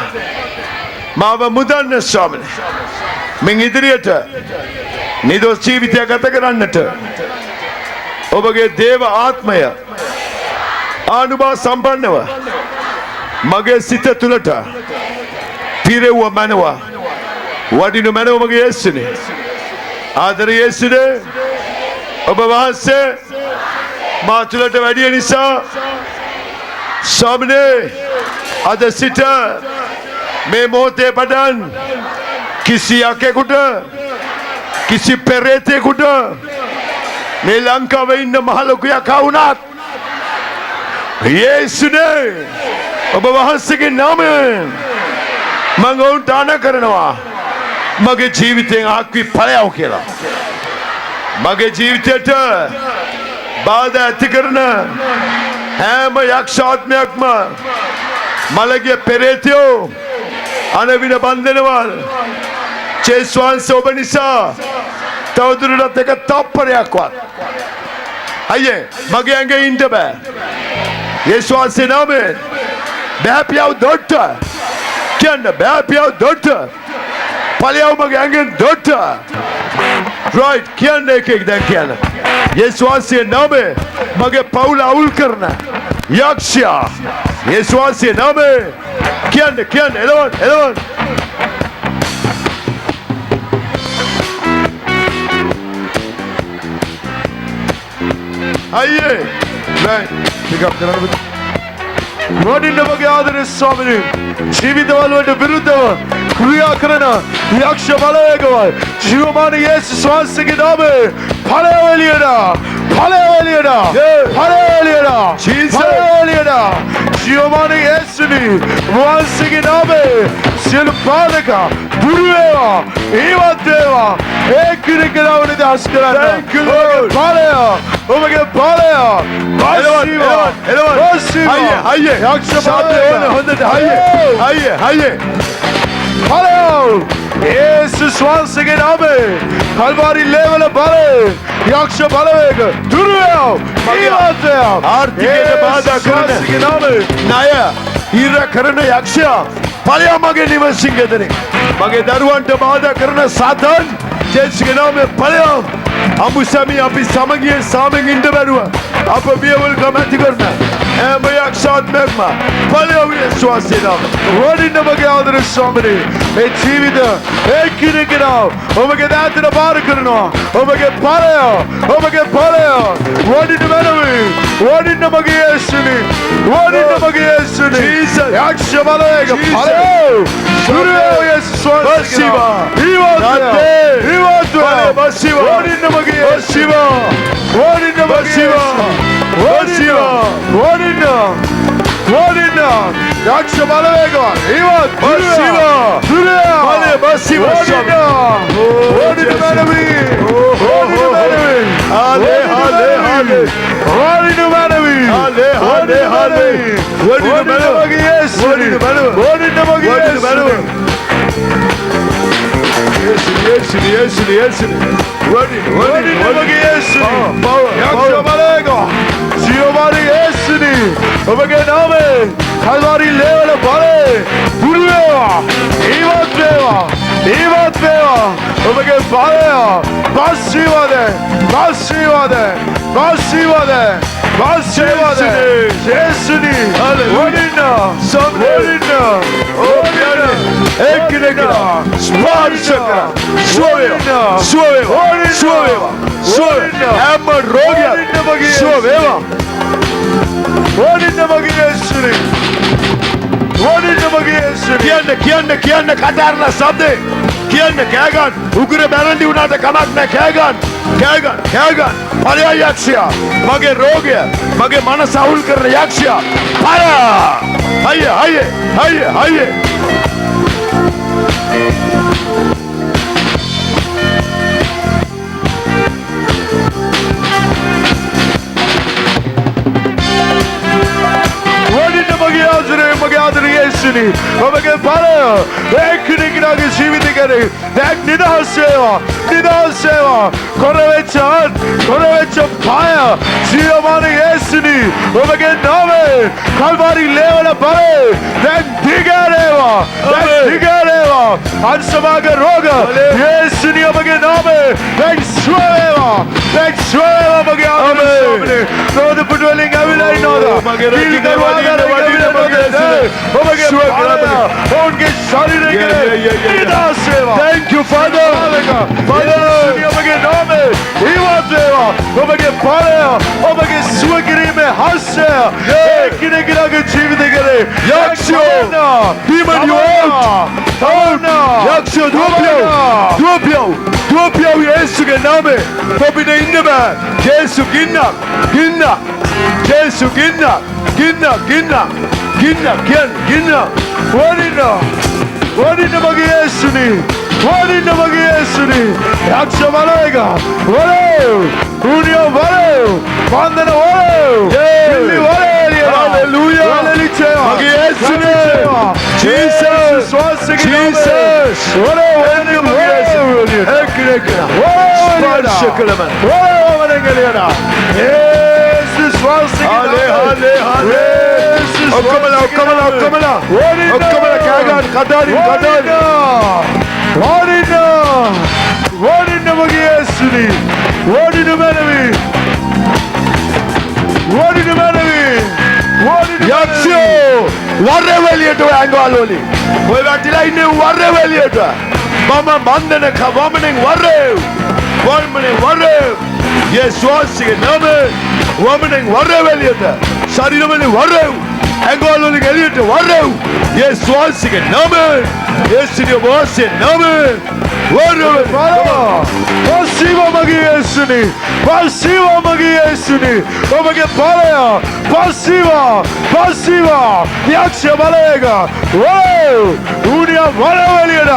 මාව මුදන්න ස්වාමීනි. මින් ඉදිරියට නිදොස් ජීවිතයක් ගත කරන්නට ඔබගේ දේව ආත්මය ආනුභාව සම්පන්නව මගේ සිත තුළට පිරෙව්ව මැනව. වඩිනු මැනව මගේ යේසුනේ. ආදර යේසුනේ ඔබ වහන්සේ මා තුළට වැඩිය නිසා ස්වාමීනි අද සිට මේ මොහොතේ පටන් කිසි යකෙකුට කිසි පෙරේතෙකුට මේ ලංකාවේ ඉන්න මහ ලොකු යකා වුණත් යේසුනේ ඔබ වහන්සේගේ නාමයෙන් මම ඔවුන්ට ආන කරනවා. මගේ ජීවිතෙන් ආක්වි ඵලයව කියලා. මගේ ජීවිතයට බාධා ඇති කරන හැම යක්ෂාත්මයක්ම මලගේ පෙරේතයෝ අනවින බන්ධනවල් ජේසුස් වහන්සේ ඔබ නිසා තවදුරටත් එක තප්පරයක්වත් අයියේ මගේ ඇඟේ ඉන්න බෑ. යේසුස් වහන්සේ නාමයෙන් බෑපියව දොට්ට කියන්න බෑපියව දොට්ට ඵලයව මගේ ඇඟෙන් දොට්ට right කියන්න එකෙක් දැන් කියන්න. යේසුස් වහන්සේ නාමයෙන් මගේ පවුල අවුල් කරන යක්ෂයා යේසුස් වහන්සේ නාමයෙන් කියන්න එළවන්න අයියේ ටිකක් කරන්න වඩින්න මගේ ආදරේ ස්වාමීනි ජීවිතවල වලට විරුද්ධව ක්‍රියා කරන යක්ෂ බලවේගවල් ජීවමාන යේසුස් වහන්සේගේ නාමයේ ඵලය එළියට ජීවමාන යේසුනි වහන්සේගේ නාමයේ සියලු පාදක දුරු වේවා ඒවත් වේවා ඒ කිරිකලව නිදහස් කරන්න ඔබගේ ඵලය අයියේ යක්ෂ බලවේග හොඳට අයියේ Hallo! Jesus වහන්සේගේ නාමයේ කල්වාරි ලේවල බලය යක්ෂ බලවේග දුරු වේවා ඊවත්ය ආර්ථිකයට බාධා කරන ණය ඉර කරන යක්ෂයා ඵලය මගේ නිවසින් ගෙදරේ මගේ දරුවන්ට බාධා කරන සාතන් ජේසුස්ගේ නාමයේ ඵලය අමුසමි අපි සමගියෙන් සාමෙන් ඉන්න බැරුව අප බියවල් කැමැති කරන හැම යක්ෂාත්මයක්ම ඵලය විශ්වාසයෙන් වඩින්න මගේ ආදර ස්වාමීනි මේ ජීවිත ඒ කිරිකරව ඔබගේ දාතන බාර කරනවා ඔබගේ ඵලය වඩින්න වඩින්න මගේ යේසුනි ජීසස් යක්ෂ බලවේග ඵලය සුරේ යේසුස් වහන්සේ වඩින්න මගේ යේසුවා වඩින්න යක්ෂ බලවේග ඉවත් ඔබගේ නාමයේ කල්වාරි ලේවල බලය දුරු වේවා ඒවත් වේවා ඔබගේ බලය ආශිර්වාද යේසුනි වඩින්න එක්කෙනෙක්ලා ස්පර්ශ කර සුව වේවා හැම රෝගයක් සුව වේවා වඩින්න මගේ යේසුනි කියන්න කතරන සද්දේ කියන්න කෑගන් උගුර බැරන්ඩි වුණාට කමක් නෑ කෑගන් ඵලය යක්ෂයා මගේ රෝගය මගේ මනස අවුල් කරන යක්ෂයා ඵල අයියේ මගේ ආදරේ යේසුනි ඔබගේ ඵලය එක්කෙනෙකුගේ ජීවිතේ කරේ දැන් නිදහස් වේවා කොරවෙච්ච පාය ජීවමාන යේසුනි ඔබගේ නාමයේ කල්වාරි ලේවල බලය දැන් දිගරේවා අන්සමාග රෝග යේසුනි ඔබගේ නාමයේ දැන් සුව වේවා මගේ ආදරේ රෝද පුටුවලින් ඇවිල්ලා ඉන්නවද මගේ ඔබගේ ඔවුන්ගේ ශරීරයේ නිදහස් වේවා thank you father ඔබගේ නාමයේ ඉවත් වේවා ඔබගේ ඵලය ඔබගේ සුව කිරීමේ හස්ය එක්කෙනෙකුගේ ජීවිතේ කරේ යක්ෂෝ demon you out යක්ෂෝ දුවපියෝ යේසුගේ නාමයේ ඔබිට ඉන්න බෑ ජේසු ගින්න වඩින්න මගේ යේසුනි යක්ෂ බලවේග වඩින්න බන්ධන මගේ යේසුනි ජීසස් ඔක්කොමලා කෑගන් කදාරින් වඩින්න මගේ යේසුනි වඩින්න මැනවි යක්ෂයෝ වර්රෙවැලියට ඔය ඇඟවල වලින් ඔය වැටිලා ඉන්නේ වර්රෙවැලියට මම බන්ධනක වමනෙන් වර්රෙව් යේසුස් වහන්සේගේ නාමයෙන් වමනෙන් වරෙව් එළියට ශරීරවලින් වරෙව් ඇඟවල වලින් එළියට වරෙව් යේසුස් වහන්සේගේ නාමයෙන් යේසුගේ වහන්සේ නාමයෙන් වරෙව් පස්සිවා මගේ යේසුනි පස්සිවා මගේ යේසුනි ඔබගේ බලය පස්සිවා යක්ෂ බලයක වරෙව් ඌනියා වරෙව් එළියට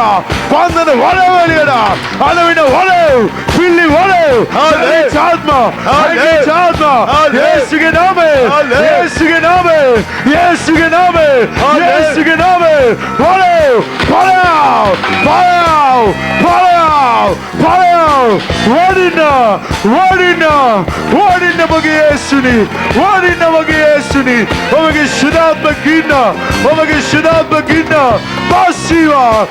බන්ධන වරෙව් එළියට අලවින වරෙව් පිල්ලි වරෙව් ආත්මා යේසුගේ නාමයෙන් යේසුගේ නාමයෙන් යේසුගේ නාමයෙන් යේසුගේ නාමයෙන් වරෙව් වඩින්න මගේ යේසුනි වඩින්න මගේ යේසුනි ඔබගේ ශුද්ධාත්ම ගින්න පස්සිවා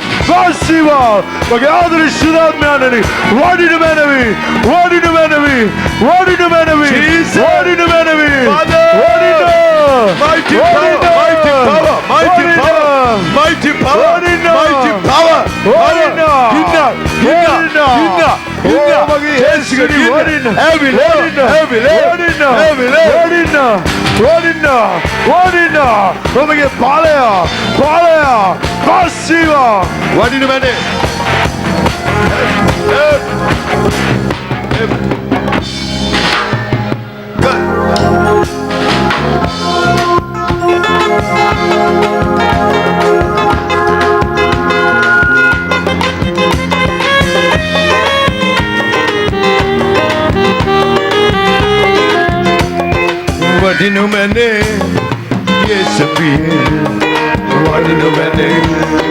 මගේ ආදරේ ශුද්ධාත්මයන්නි වඩින්න මැනවි mighty power ඔබගේ පාලය පස්සිවා වඩින්න මැනේ වඩින්න මැනේ යේසු පියේ වඩින්න මැනේ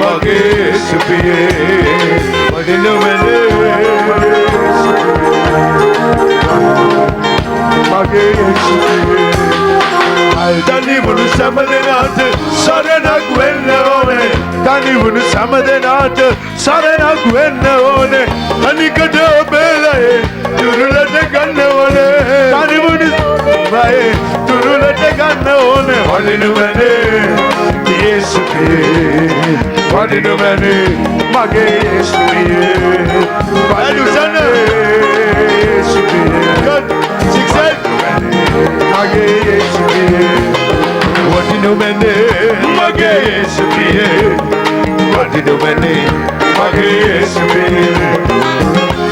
මගේ යේසු පියේ වඩින්න මැනේ මගේ යේසු පියේ තනිවුණු සමදනාට සරණක් වෙන්න ඕනේ තනිවුණු සමදනාට සරණක් වෙන්න ඕනේ අනිකට බෙලේ දුරලට ගන්න ඕනේ තනිවුණු දුරලට ගන්න ඕනේ වඩින්න මැනේ යේසු පියේ වඩින්න මැනේ මගේ යේසු පියේ වඩින්න යේසු පියේ මගේ යේසු පියේ වඩින්න මැනේ මගේ යේසු පියේ වඩින්න මැනේ මගේ යේසු පියේ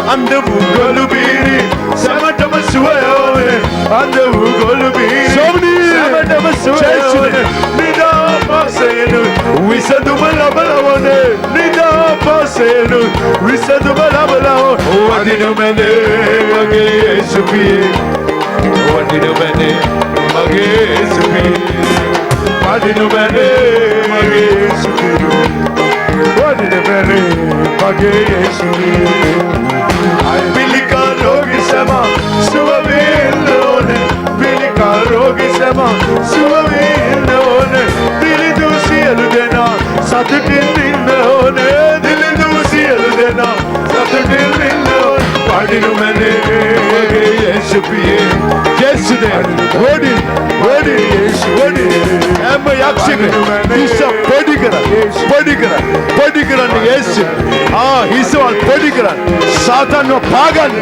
අන්දවු ගොළුබීරි සමටම සුවයෝනේ අන්දවු ගොළුබීරි සමටම සුවයෝනේ නිදා පාසේනු විසඳුම ලබලවනේ නිදා පාසේනු විසඳුම ලබලව වඩින්න මැනේ මගේ යේසු පියේ වඩින්න මැනේ මගේ යේසු පියේ වඩින්න මැනේ මගේ යේසු පියේ වඩින්න මැනේ මගේ යේසු පියේ පිළිකා රෝගී සම සුව වෙන්න ඕනේ පිළිකා රෝගී සම සුව වෙන්න ඕනේ දිලිදු සියලු දෙනා සතුටින් ඉන්න ඕනේ දිලිදු සියලු දෙනා සතුටින් ඉන්න ඕනේ වඩින්න මැනේ මගේ යේසු පියේ යේසු දේ වඩි යේසු වඩි එම යක්ෂක හිස පොඩි කරන්න යේසු හිසවල් පොඩි කරන්න සාතන්ව පාගන්න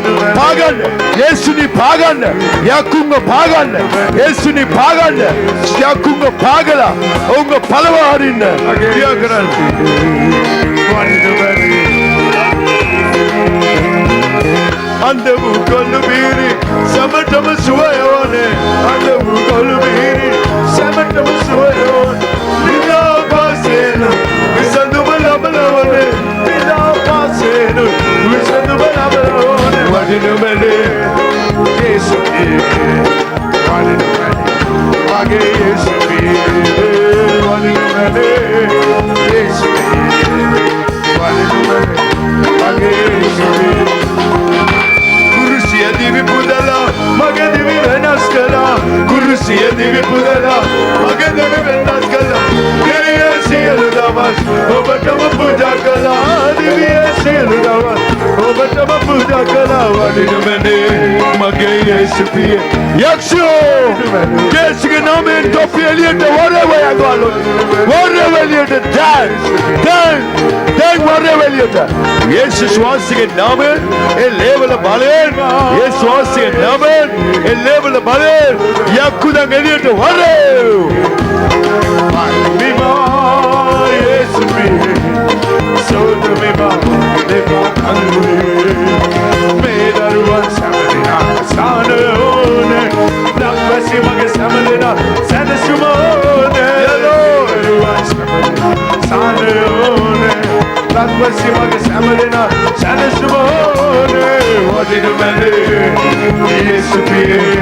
යේසුනි පාගන්න යකුන්ව පාගන්න යේසුනි පාගන්න යකුන්ව පාගලා ඔවුන්ව පළවා හරින්න ක්‍රියා කරන්න අන්දවු කොළුබීරි සමටම සුවයෝනේ අන්දවු කොළුබීරි සමටම සුවයෝනේ නිදා පාසේන විසඳුම ලබලවනේ නිදා පාසේන විසඳුම ලබලවනේ වඩින්න මැනේ යේසු පියේ වඩින්න මැනේ මගේ යේසු පියේ වඩින්න මැනේ යේසු පියේ වඩින්න මැනේ මගේ යේසු පියේ දිවි පුදලා මගේ දිවි වෙනස් කළා කුරුසිය දිවි පුදලා මගේ දිවි වෙනස් කළා දිවියේ සියලු දවස් ඔබටම පූජා කළා දිවියේ සියලු දවස් ඔබටම පූජා කළා වඩින්න මැනේ මගේ යේසු පියේ යක්ෂෝ යේසුගේ නාමයෙන් තොප්පි එළියට වරෙව් යගවලු වරෙව් එළියට දැන් වරෙව් එළියට එළියට යේසුස් වහන්සේගේ නාමයෙන් ඒ ලේවල බලයෙන් යේසුස් වහන්සේගේ නාමයෙන් ඒ ලේවල බලයෙන් යක්කුදන් එළියට වරේ විමා යේසුස් සෝද විමා දෙපා අනුරේ මේ දරුවන් සමරිනා සානෝනේ දක්වසි මගේ සමරිනා සැනසුමෝනේ දරුවන් සමරිනා සානෝනේ දක්වසි මගේ සමරිනා සැනසුමෝනේ වදිනුමනේ යේසුපියේ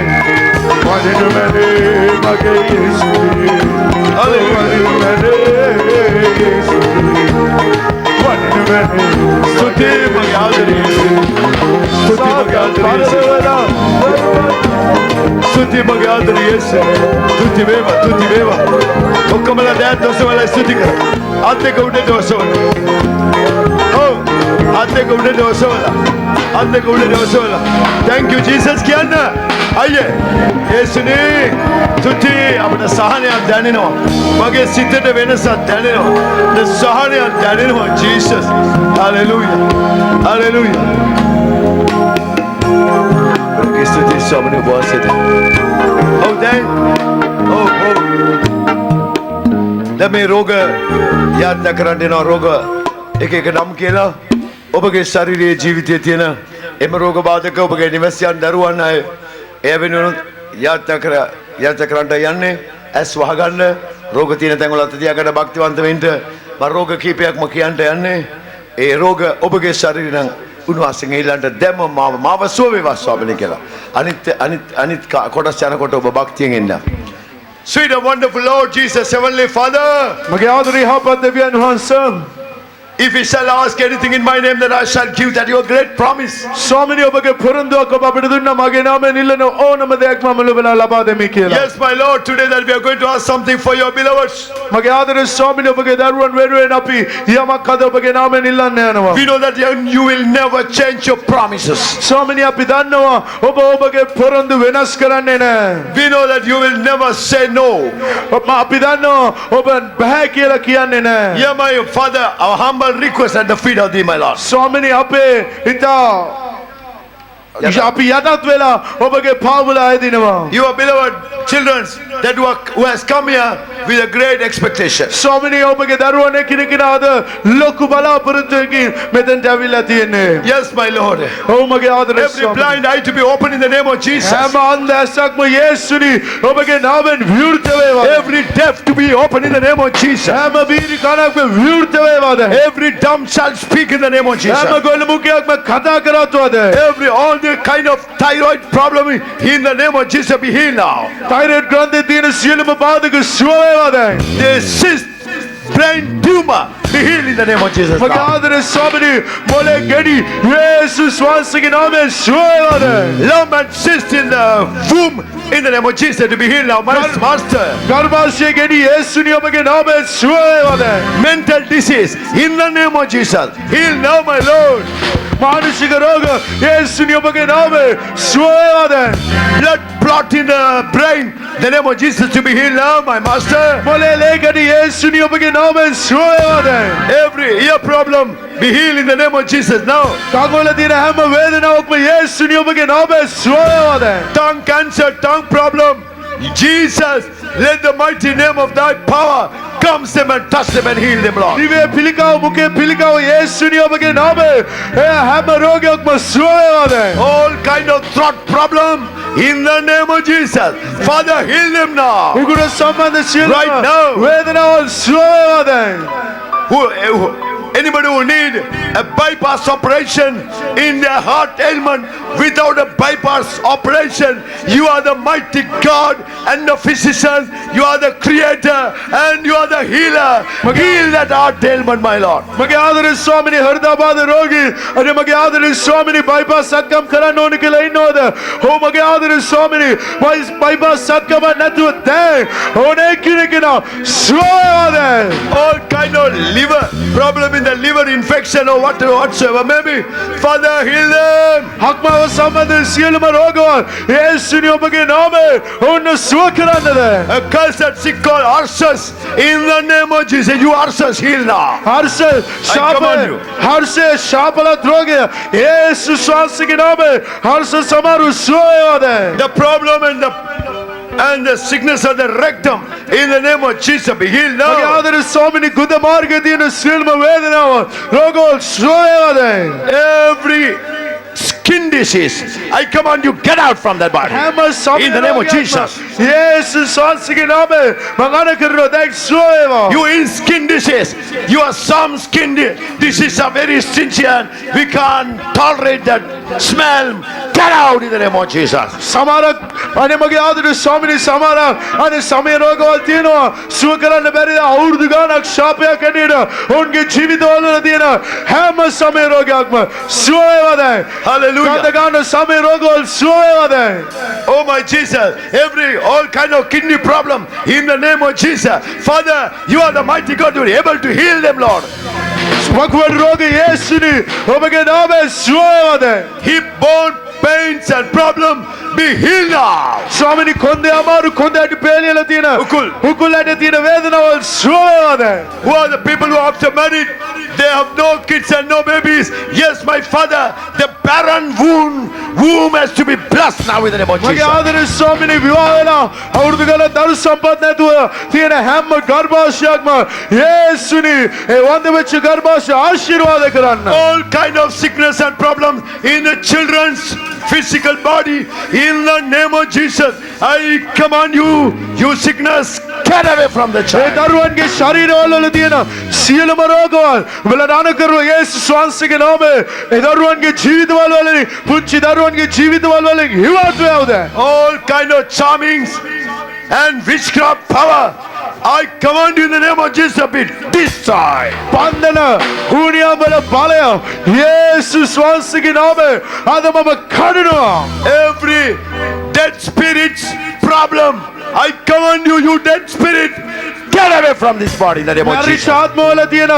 වදිනුමනේ මගේ යේසුපියේ අලේ වදිනුමනේ යේසුපියේ स्तुति मगादरी स्तुति मगादरी स्तुति मगादरी स्तुति वेवा ඔක්කොමලා දැන් දොසවල ස්තුති කර අත් දෙක උඩට ඔසවන ඔව් අත් දෙක උඩට ඔසවලා thank you Jesus කියන්න අයියේ යේසුනේ තුති අපිට සහනයක් දැනෙනවා මගේ සිතට වෙනසක් දැනෙනවා සහනයක් දැනෙනවා Jesus hallelujah ස්තුති ස්වාමීන් වහන්සේට ඔව් දැන් ඔව් දැන් මේ රෝග යාත්‍රා කරන්න යන රෝග එක නම් කියලා ඔබගේ ශාරීරික ජීවිතයේ තියෙන එම රෝග බාධක ඔබගේ නිවසයන් දරුවන් අය ඒ වෙනුවෙන් යාත්‍රා කරන්න යන්නේ ඇස් වහගන්න රෝග තියෙන තැන් වල අත තියාගන්න භක්තිවන්ත වෙන්න මම රෝග කීපයක්ම කියන්න යන්නේ ඒ රෝග ඔබගේ ශරීරය නම් උන්වහන්සේගෙන් ඊළඟට දැම්ම මාව සුව වේවා ස්වාමීනි කියලා අනිත් කොටස් යනකොට ඔබ භක්තියෙන් එන්න Sweet and wonderful Lord Jesus, Heavenly Father. මගේ ආදරේ හපත් දෙවියන් වහන්සේ If you shall ask anything in my name, then I shall give that your great promise. ස්වාමීනි ඔබගේ පොරොන්දුවක් ඔබ අපිට දුන්නා මගේ නාමයෙන් ඉල්ලන ඕනම දෙයක් මම ලබලා ලබා දෙමි කියලා. Yes, my Lord, today that we are going to ask something for your beloveds. මගේ ආදරේ ස්වාමීනි ඔබගේ දරුවන් වෙනුවෙන් අපි යමක් අද ඔබගේ නාමයෙන් ඉල්ලන්න යනවා. We know that you will never change your promises. ස්වාමීනි අපි දන්නවා ඔබ ඔබගේ පොරොන්දු වෙනස් කරන්නේ නැහැ. We know that you will never say no. අපි දන්නවා ඔබ බෑ කියලා කියන්නේ නැහැ. Yeah, my Father, our humble request at the feet of thee, my Lord. ස්වාමීනි අපේ ඉතා අපි යටත් වෙලා ඔබගේ පාවුල ඇදිනවා. Your beloved children that who has come here with a great expectation. ස්වාමීනි ඔබගේ දරුවන් එකිනෙකින් ආද ලොකු බලාපොරොත්තුවකින් මෙතෙන්ට ඇවිල්ලා තියෙන්නේ. Yes, my Lord. ඔව් මගේ ආදරේ Every blind eye to be open in the name of Jesus. හැම අන්ධ ඇසක්ම යේසුනි ඔබගේ නාමයෙන් විවෘත වේවා. Every deaf to be open in the name of Jesus. හැම බීරි කනක්ම විවෘත වේවාද. Every dumb shall speak in the name of Jesus. හැම ගොළු මුඛයක්ම කතා කරත්වද. All the kind of thyroid problem in the name of Jesus be healed now. Thyroid ග්‍රන්ථයේ තියෙන සියලුම බාධක සුව වේවාද. The cyst, brain tumor be healed in the name of Jesus. මගේ ආදරේ ස්වාමීනි මොලේ ගෙඩි යේසුස් වහන්සේගේ නාමයෙන් සුව වේවාද. Lump and cyst in the womb in the name of Jesus to be healed now. My master. ගර්භාෂයේ ගෙඩි යේසුනි ඔබගේ නාමයෙන් සුව වේවාද. Mental disease in the name of Jesus. Heal now, my Lord. මානසික රෝග යේසුනි ඔබගේ නාමයෙන් සුව වේවාද. Blood clot in the brain. The name of Jesus to be healed now, my master. මොලේ ලේ ගෙඩි යේසුනි ඔබගේ නාමයෙන් සුව වේවාද. Every ear problem be healed in the name of Jesus now. කගොල දින හැම වේදනාවක්ම යේසුනි ඔබගේ නාමයෙන් සුව වේවාද. Tongue cancer, tongue problem. Jesus, let the mighty name of thy power come them and touch them and heal them, Lord. දිවේ පිළිකාව මුකේ පිළිකාව යේසුනි ඔබගේ නාමයෙන් හැම රෝගයක්ම සුව වේවාද. All kind of throat problem in the name of Jesus. Father, heal them now. උගුර සම්බන්ධ සියලුම Right now. වේදනාවල් සුව වේවාද. Anybody who need a bypass operation in their heart ailment, without a bypass operation, you are the mighty God and the physician. You are the creator and you are the healer. Heal that heart ailment, my Lord. මගේ ආදරේ ස්වාමීනි හෘදයාබාධ රෝගී අනේ මගේ ආදරේ ස්වාමීනි bypass සත්කම් කරන්න ඕන කියලා ඉන්නවද? ඔව් මගේ ආදරේ ස්වාමීනි බයිපාස් සත්කම නැතුව දැන් ඕනේ කෙනෙක්ට සුව වේවාද. All kind of liver problem in the liver infection. infection or whatsoever, maybe, Father, heal them. ආත්මාව සම්බන්ධ සියලුම රෝගවල යේසුනි ඔබගේ නාමයෙන් ඔන්න සුව කරන්නද. A cursed sick called ulcers, in the name of Jesus, you ulcers heal now. Harsha command you. Harsha ශාපලත් රෝගය යේසුස් වහන්සේගේ නාමයෙන් හර්ෂ සමාරු සුව වේවාද. The problem and the sickness of the rectum, in the name of Jesus, be healed මගේ now. ආදර ස්වාමිනී ගුද මාර්ගයේ තියෙන සියලුම වේදනාව රෝගවල සුව වේවාද. Every skin disease, I command you, get out from that body. හැම In the name of Jesus. යේසුස් වහන්සේගේ නාමයෙන් මම අන කරනවා දැන් සුව වේවා. You in skin disease, you are some skin disease are very sincere. We can't tolerate that smell. Get out in the name of Jesus. සමහරක් අනේ මගේ ආදර ස්වාමිනී සමහරක් අනේ සමය රෝගවල තියෙනවා සුව කරන්න බැරිද අවුරුදු ගානක් ශාපයක් ඇටියට ඔවුන්ගේ ජීවිතවල තියෙන හැම සමය රෝගයක්ම සුව වේවා දැන්. Hallelujah. ගත ගන්න සමය රෝගවල සුව වේවා දැන්. Oh my Jesus, all kind of kidney problem, in the name of Jesus. Father, you are the mighty God, you are able to heal them, Lord. වකුගඩු රෝග යේසුනි ඔබගේ නාමයෙන් සුව වේවා දැන්. Hip bone pains and problem, be healed now. ස්වාමිනී කොන්දේ අමාරු කොන්ද ඇටි පේලියලා තියෙන උකුල් ඇටි තියෙන වේදනාවල් සුව වේවා දැන්. Who are the people who are after married? They have no kids and no babies. Yes, my Father, the barren womb has to be blessed now in the name of මගේ Jesus. ආදර ස්වාමිනී විවාහ වෙලා අවුරුදු ගානක් දරු සම්පත් නැතුව තියෙන හැම ගර්භාෂයක්ම යේසුනි ඒ වන්ද වෙච්ච ගර්භාෂය ආශිර්වාද කරන්න. All kind of sickness and problems in the children's physical body, in the name of Jesus, I command you, you sickness, get away from the A child. දරුවන්ගේ ශරීරවල වල තියෙන සියලුම රෝගවල් වලට අනුකරන යේසුස් වහන්සේගේ නාමයෙන් ඒ දරුවන්ගේ ජීවිතවල වලින් පුංචි දරුවන්ගේ ජීවිතවල වලින් හිවත් වේවද. All kind of charmings and witchcraft power, I command you in the name of Jesus, be destroyed. බන්ධන හුනියම් වල බලය යේසුස් වහන්සේගේ නාමයෙන් අද මම කඩනවා. Every dead spirit's problem, I command you, you dead spirit, get away from this body in the name of මැරිච්ච Jesus. ආත්මවල තියෙන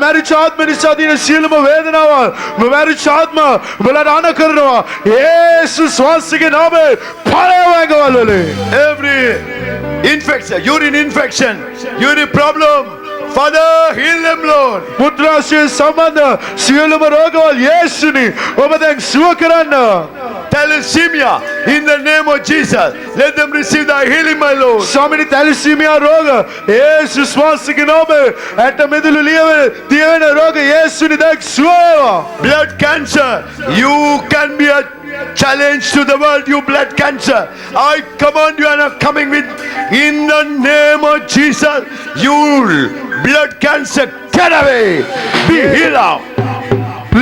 මැරිච්ච ආත්ම නිසා තියෙන සියලුම වේදනාවල් මැරිච්ච ආත්ම වලට අනුකරනවා යේසුස් වහන්සේගේ නාමයෙන් ඵලය වේගවල වලින්. Every infection, urine problem, Father, heal them, Lord. මුත්‍රාශය සම්බන්ධ සියලුම රෝගවල යේසුනි ඔබ දැන් සුව කරන්න. Thalassemia, in the name of Jesus, let them receive thy healing, my Lord. ස්වාමිනී තැලිසීමියා රෝග යේසුස් වහන්සේගේ නාමයෙන් ඇට මෙදුළු දියවෙන රෝග යේසුනි දැන් සුව වේවා. Blood cancer, you can be a challenge to the world, you blood cancer. I command you and I'm coming with, in the name of Jesus, you blood cancer, get away, be healed out.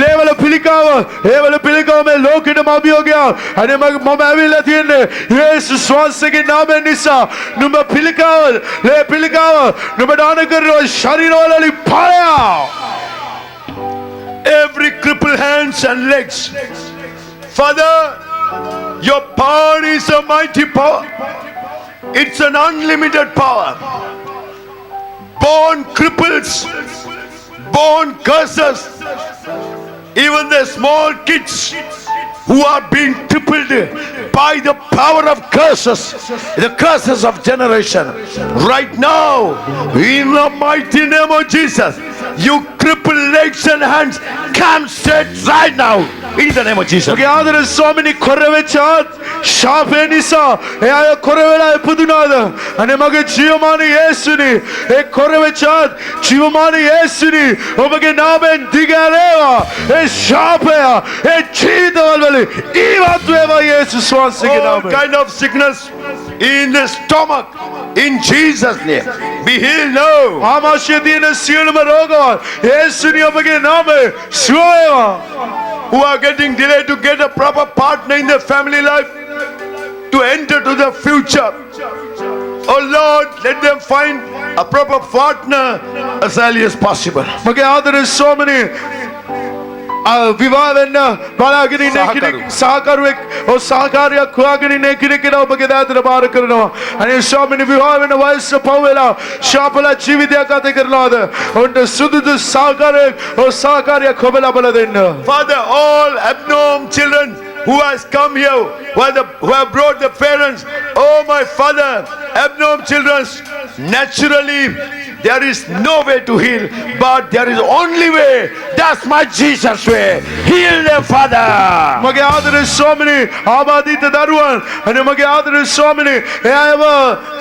ලේවල පිළිකාව ඒවල පිළිකාව මේ ලෝකෙටම අභියෝගයක්. අනේ මම ඇවිල්ලා තියන්නේ යේසුස් වහන්සේගේ නාමයෙන් නිසා නුඹ පිළිකාව ලේ පිළිකාව නුඹට අනුකරන ශරීරවල වලින් ඵලය. Every crippled hands and legs, Father, your power is a mighty power. It's an unlimited power. Born cripples, born curses, even the small kids who are being crippled by the power of curses, the curses of generation. Right now, in the mighty name of Jesus, you crippled legs and hands, come straight right now, in the name of Jesus. මගේ ආදර ස්වාමිනී කොර වෙච්ච ශාපේ නිසා ඒ අය කොර වෙලා ඉපදුනාද. අනේ මගේ ජීවමාන යේසුනි ඒ කොර වෙච්ච ජීවමාන යේසුනි ඔබගේ නාමයෙන් දිගහැරේවා. ඒ ශාපය ඒ ජීවිතවල වලින් ඉවත් වේවා යේසුස් වහන්සේගේ All නාමයෙන්. kind of sickness in the stomach, in Jesus' name, be healed now. ආමාශයේ තියෙන සියලුම රෝගවල් යේසුනි ඔබගේ නාමයෙන් සුව වේවා. Who are getting delayed to get a proper partner in their family life, to enter to the future. Oh Lord, let them find a proper partner as early as possible. මගේ ආදර ස්වාමිනී විවාහ වෙන්න බලාගෙන ඉන්න කෙනෙක් සහකරුවෙක් සහකාරියක් හොයාගෙන ඉන්න කෙනෙක් ඔබගේ දෑතට බාර කරනවා. අනේ ස්වාමීනි විවාහ වෙන වයස පහු වෙලා ශාපල ජීවිතයක් ගත කරනවාද? ඔන්න සුදුසු සහකාරයෙක් සහකාරියක් ඔබ ලබා දෙන්න. Father, all abnormal children who has come here, who have brought the parents, oh my Father, abnormal children, naturally there is no way to heal, but there is only way. That's my Jesus way. Heal them, Father. මගේ ආදරේ ස්වාමීනි ආබාධිත දරුවන් අනේ මගේ ආදරේ ස්වාමීනි එයාව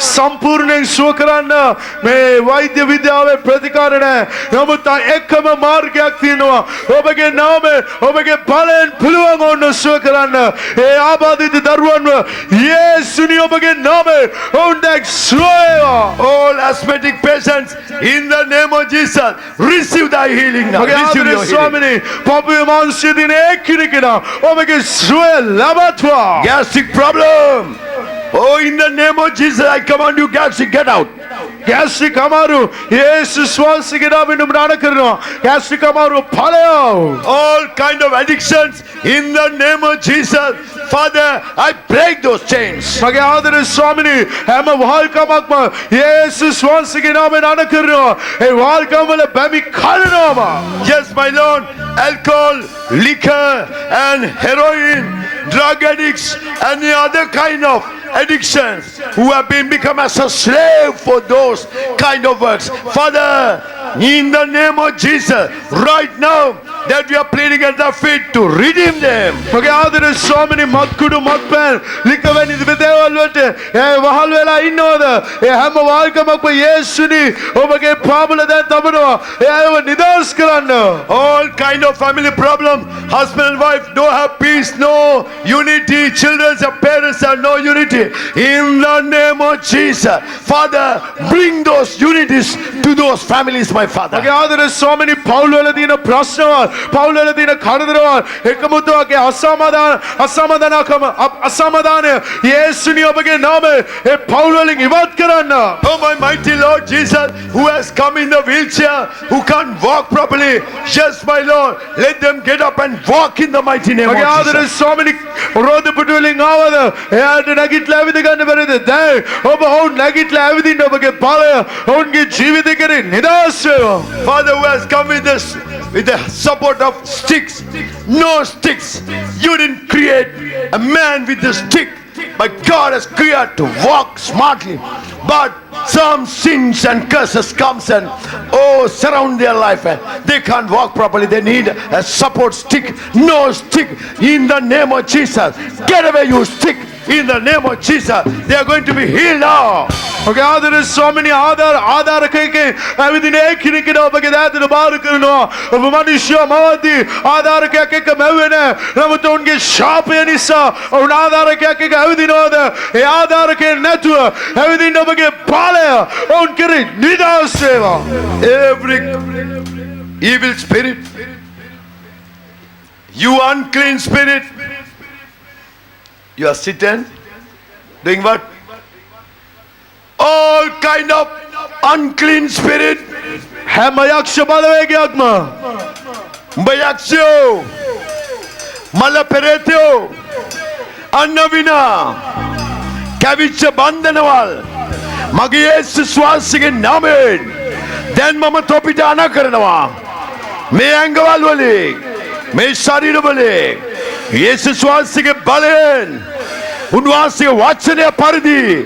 සම්පූර්ණයෙන් සුව කරන්න මේ වෛද්‍ය විද්‍යාවේ ප්‍රතිකාර නැහැ. නමුත් එකම මාර්ගයක් තියෙනවා. ඔබගේ නාමයෙන් ඔබගේ බලයෙන් පුළුවන් ඕන සුව කරන්න. ඒ ආබාධිත දරුවන්ව යේසුනි ඔබගේ නාමයෙන් ඔවුන්ට සුව වේවා. All asthmatic patients, in the name of Jesus, receive thy healing now. මගේ Receive ආදරේ your healing. ස්වාමීනි පපුවේ මාංශය දින එක්කිනෙකන ඔබගේ සුවය ලබත්වා. Gastric problem. Oh, in the name of Jesus, I command you, gastric, get out. Gastric අමාරු යේසුස් වහන්සේගේ නාමයෙන් නාන කරනවා. ගෑස්ට්‍රික් අමාරු ඵලය. All kind of addictions, in the name of Jesus, Father, I break those chains. මගේ ආදරේ ස්වාමීනි හැම වහල්කමක්ම යේසුස් වහන්සේගේ නාමයෙන් නාන කරනවා. ඒ වහල්කම් වල බැමි කලනවා. Yes, my Lord, alcohol, liquor, and heroin, drug addicts, and the other kind of addictions who have been become as a slave for those kind of works. Father, in the name of Jesus, right now that we are pleading at the feet to redeem them. මගේ ආදරේ ස්වාමීනි මත්කුඩු මත්පැන් ලිකවැනි දේවල් වලට ඒ වහල් වෙලා ඉන්නවද? ඒ හැම වහල්කමක්ම යේසුනි ඔබගේ පාපවල දැන් තබනවා. එයාව නිදහස් කරන්න. All kind of family problem, husband and wife don't have peace, no unity, children and parents have no unity. In the name of Jesus, Father, bring those unities to those families, my Father. මගේ ආදරේ ස්වාමීනි පවුල් වල තියෙන ප්‍රශ්නවල් පවුල් වල තියෙන කරදරවල් එකමුතුවගේ අසමාදානය යේසුනි ඔබගේ නාමයෙන් ඒ පවුල් වලින් ඉවත් කරන්න. Oh, my mighty Lord Jesus, who has come in the wheelchair, who can't walk properly, yes, my Lord, let them get up and walk in the mighty name මගේ of ආදරේ Jesus. ස්වාමීනි රෝද පිටු වලින් ආවද එයාට නැගිටලා ඇවිද ගන්න බැරිද? දැන් ඔබ ඔවුන් නැගිටලා ඇවිදින්න ඔබගේ බලය ඔවුන්ගේ ජීවිතේ කෙරේ නිදහස් වේවා. Father, who has come with this, with the support of sticks, no sticks. You didn't create a man with a stick, but God has created to walk smartly. But some sins and curses comes and surround their life. They can't walk properly. They need a support stick. No stick. In the name of Jesus, get away, you stick. In the name of Jesus, they are going to be healed now. ඔගේ ආදරේ ස්වාමීනි ආධාරකයෙක්ගේ ඇවිදින එක්කෙනෙක්ට ඔබගේ දෑතට බාර කරනවා. ඔබ මිනිස්සු මවද්දී ආධාරකයෙක් එක්ක මැව්වේ නැහැ. නමුත් ඔවුන්ගේ ශාපය නිසා ඔවුන් ආධාරකයෙක් එක්ක ඇවිදිනවද? ඒ ආධාරකයෙක් නැතුව ඇවිදින්න ඔබගේ පාලය ඔවුන් කෙරෙහි නිදහස් වේවා. Every evil spirit, you unclean spirit, you are sitting doing what? All kind of unclean spirit. හැම යක්ෂ බලවේගයක්ම Bayakshyo, Malaperetyo, Annavina, Kavicha Bandanawal, Magiyes Swasig Namen, then Mama Topitana Karanawa, May Angawalwali, May Sarinabali, Yes Swasig Balen, Unwasi Watchania Pardi,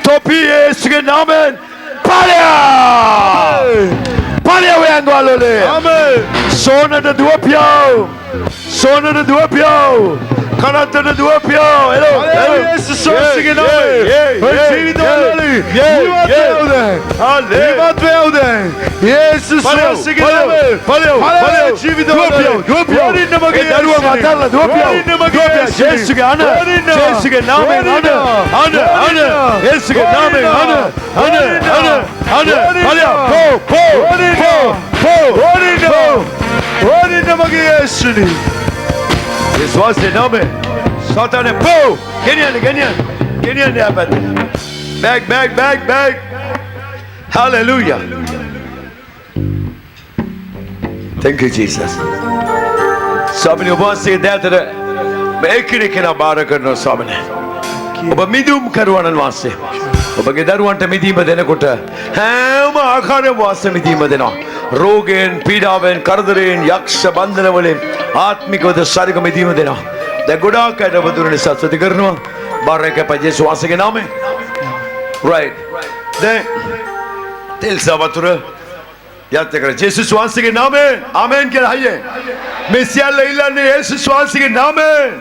Topi Esganamen, Palia! Palia Angawalole! Amen. Sona de Duopio! Sona de Duopio! Kanata de Duopio! Hello! යේසුස් වහන්සේගේ නාමයෙන් ඔය ජීවිතවල ඉවත් වේවද? යේසුස් වහන්සේගේ නාමයෙන් ඵලය ජීවිතවල වරින්න මගේ දරුවා මාතල්ලා Duopio! යේසුගේ අන! යේසුගේ නාමයෙන් අන! යේසුගේ නාමයෙන් අන! වරින්න මගේ යේසුනි. Yesu wase nome. Satane po. Kenyan. Happen. Back. Hallelujah. Thank you, Jesus. ස්වාමිනේ ඔබ වහන්සේගේ දෑතට මේකිනෙ කෙනා බාර කරනවා ස්වාමිනේ. ඔබ මිදුම් කරුවණන් වහන්සේ. ඔබගේ දරුවන්ට මිදීම දෙනකොට හැම ආකාරයෙන්ම වාසය මිදීම දෙනවා. රෝගයෙන්, පීඩාවෙන්, කරදරයෙන්, යක්ෂ බන්ධන වලින් ආත්මිකවද ශාරීරික මිදීම දෙනවා. දැන් ගොඩාක් අයට ඔබ දුර නිසා ස්තුති කරනවා. බාර එක පජේසු වාසයේ නාමයෙන්. right. දැන් තෙල් සවතුර යත් කර ජේසුස් වහන්සේගේ නාමයෙන් ආමෙන් කියලා හයියේ. මේ සියල්ල ඉල්ලන්නේ යේසුස් වහන්සේගේ නාමයෙන්.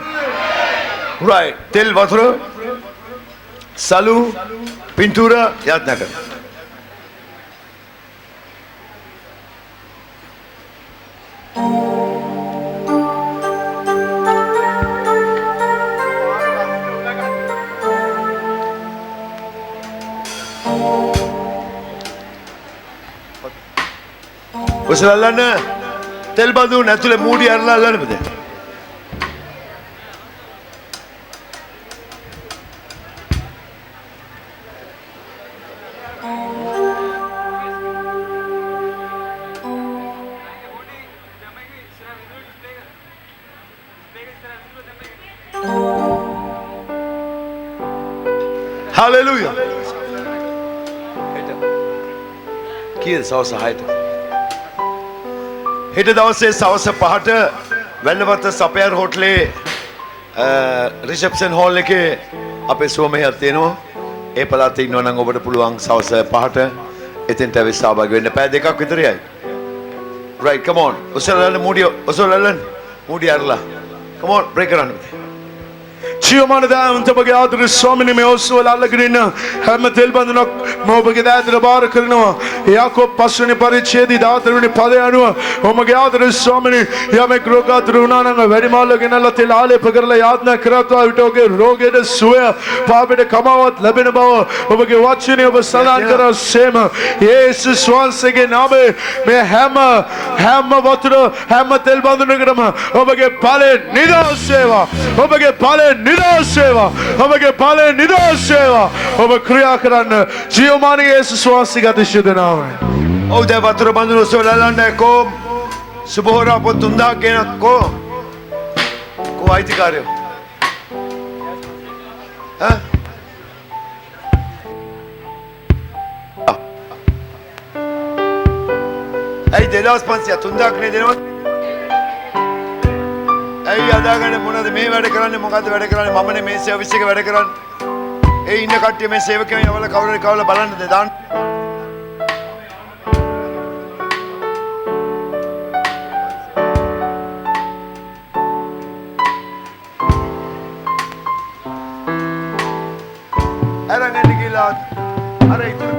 right. තෙල් වතුර සලු පින්තූර යාඥා කර. උසලල්ලන්න තෙල් බඳුන් ඇතුලේ මූඩි අරලා අල්ලන්න බෑ. Hallelujah. කීයද සවස් 6ට? හෙට දවසේ සවස් 5ට වැල්ලවත්ත සපයර් හෝටලේ රිසෙප්ෂන් හෝල් එකේ අපේ සෝමයක් තියෙනවා. ඒ පළාතේ ඉන්නවා නම් ඔබට පුළුවන් සවස් 5ට එතෙන්ට ඇවිත් සහභාගී වෙන්න. පැය 2ක් විතරයි. right, come on. ඔසලල්ල මූඩි අරලා. come on, break කරන්න. ජීවමාන දෑවන්ත ඔබගේ ආදරේ ස්වාමිනේ මේ ඔස්සවල අල්ලගෙන ඉන්න හැම තෙල් බඳුනක් මම ඔබගේ දෑතට බාර කරනවා. යාකෝබ් 5 වෙනි පරිච්ඡේදයේ 14 වෙනි පදය අනුව ඔබගේ ආදරේ ස්වාමිනේ යමෙක් රෝගාතුර වුණා නම් වැඩිමාල්ල ගෙනල්ලා තෙල් ආලේප කරලා යාඥා කරත්වා විට ඔබගේ රෝගයට සුවය පාපයට කමාවත් ලැබෙන බව ඔබගේ වචනේ ඔබ සඳහන් කරා සේම යේසුස් වහන්සේගේ නාමයෙන් මේ හැම වතුර හැම තෙල් බඳුනකටම ඔබගේ ඵලෙ නිදහස් වේවා. ඔබගේ ඵලෙ නිදහස් වේවා. ඔබගේ ඵලෙ නිදහස් වේවා. ඔබ ක්‍රියා කරන්න ජීවමාන යේසුස් වහන්සේගේ අතිශය නාමයෙන්. ඔව් දැන් වතුර බඳුන ඔසවලල්ලන්න කො සුබෝරා පොත් 3000 ගෙන කො අයිතිකාරයෝ ඈ ඇයි 2500 3000 නේ දෙනවා. ඇයි අදාගන්නේ මොනවද මේ වැඩ කරන්නේ මොකද්ද වැඩ කරන්නේ මමනේ මේ සර්විස් එක වැඩ කරන්නේ. ඒ ඉන්න කට්ටිය මේ සේවකයන් යවලා කවුරුරි කවලා බලන්නද දාන්න. අරගෙන ගිහලා අර ඉතුරු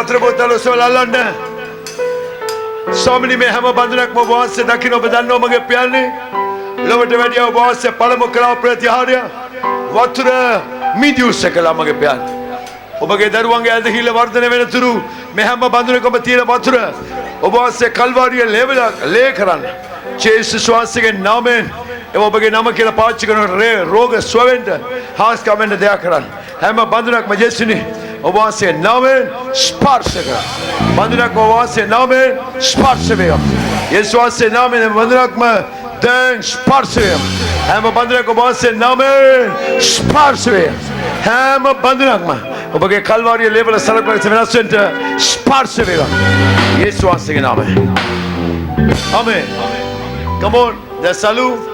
වතුර බෝතල ඔසවලල්ලන්න. ස්වාමිනේ මේ හැම බඳුනක්ම ඔබ වහන්සේ දකින්න ඔබ දන්නවා මගේ පියන්නේ. ලොවට වැඩිය ඔබ වහන්සේ පළමු කළා ප්‍රතිහාරය වතුර මිදියුස් කළා මගේ පියන්නේ. ඔබගේ දරුවන්ගේ ඇදහිල්ල වර්ධනය වෙන තුරු මේ හැම බඳුනකම තියෙන වතුර ඔබ වහන්සේ කල්වාරිය ලේ කරන්න. ජේසුස් වහන්සේගේ නාමයෙන් ඔබගේ නම කියලා පාවිච්චි කරන රෝග සුව වෙන්න හාස්කම් වෙන්න දෙයක් කරන්න. හැම බඳුනක්ම ජේසුනේ ඔබ වහන්සේ නාමයෙන් ස්පර්ශ කරන්න. බඳුනක් ඔබ වහන්සේ නාමයෙන් ස්පර්ශ වේවා. යේසුස් වහන්සේ නාමයෙන් බඳුනක්ම දැන් ස්පර්ශ වේවා. හැම බඳුනක් ඔබ වහන්සේ නාමයෙන් ස්පර්ශ වේවා. හැම බඳුනක්ම ඔබගේ කල්වාරිය ලේබල සලකලා වෙනස් වෙන්න ස්පර්ශ වේවා. යේසුස් වහන්සේගේ නාමයෙන්. ආමෙන්. Come on, the salute.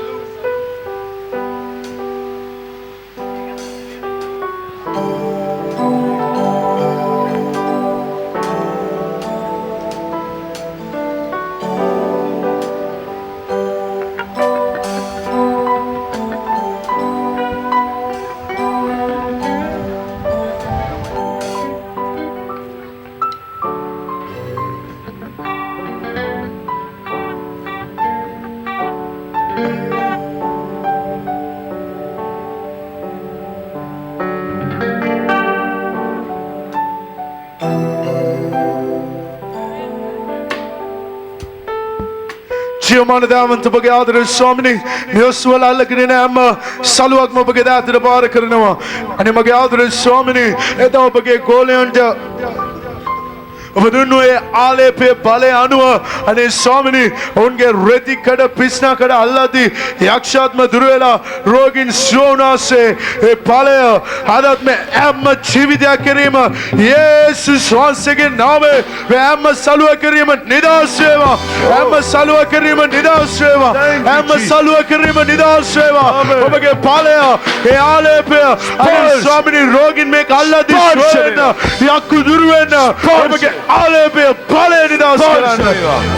ජීවමාන දාමන්ත ඔබගේ ආදරේ ස්වාමිනේ මියොස්වල අල්ලගෙන එන හැම සලුවක්ම ඔබගේ දාතට බාර කරනවා. අනේ මගේ ආදරේ ස්වාමිනේ එදා ඔබගේ ගෝලයන්ට ඔබ දුන්නු ඒ ආලේපයේ බලය අනුව අනේ ස්වාමිනේ ඔවුන්ගේ රෙදි කඩ පිස්නා කඩ අල්ලදී යක්ෂාත්ම දුර වෙලා රෝගීන් ශ්‍රෝණාසේ ඒ බලය අදත් මේ හැම ජීවිතයක් කිරීම යේසුස් වහන්සේගේ නාමයේ හැම සලුව කිරීම නිදහස් වේවා. හැම සලුව කිරීම නිදහස් වේවා. හැම සලුව කිරීම නිදහස් වේවා. ඔබගේ බලය ඒ ආලේපය අනේ ස්වාමිනේ රෝගීන් මේක අල්ලදී ශ්‍රෝණ යක්කු දුර වෙන ඔබගේ ආලේපය බලය නිදහස් කරන්න.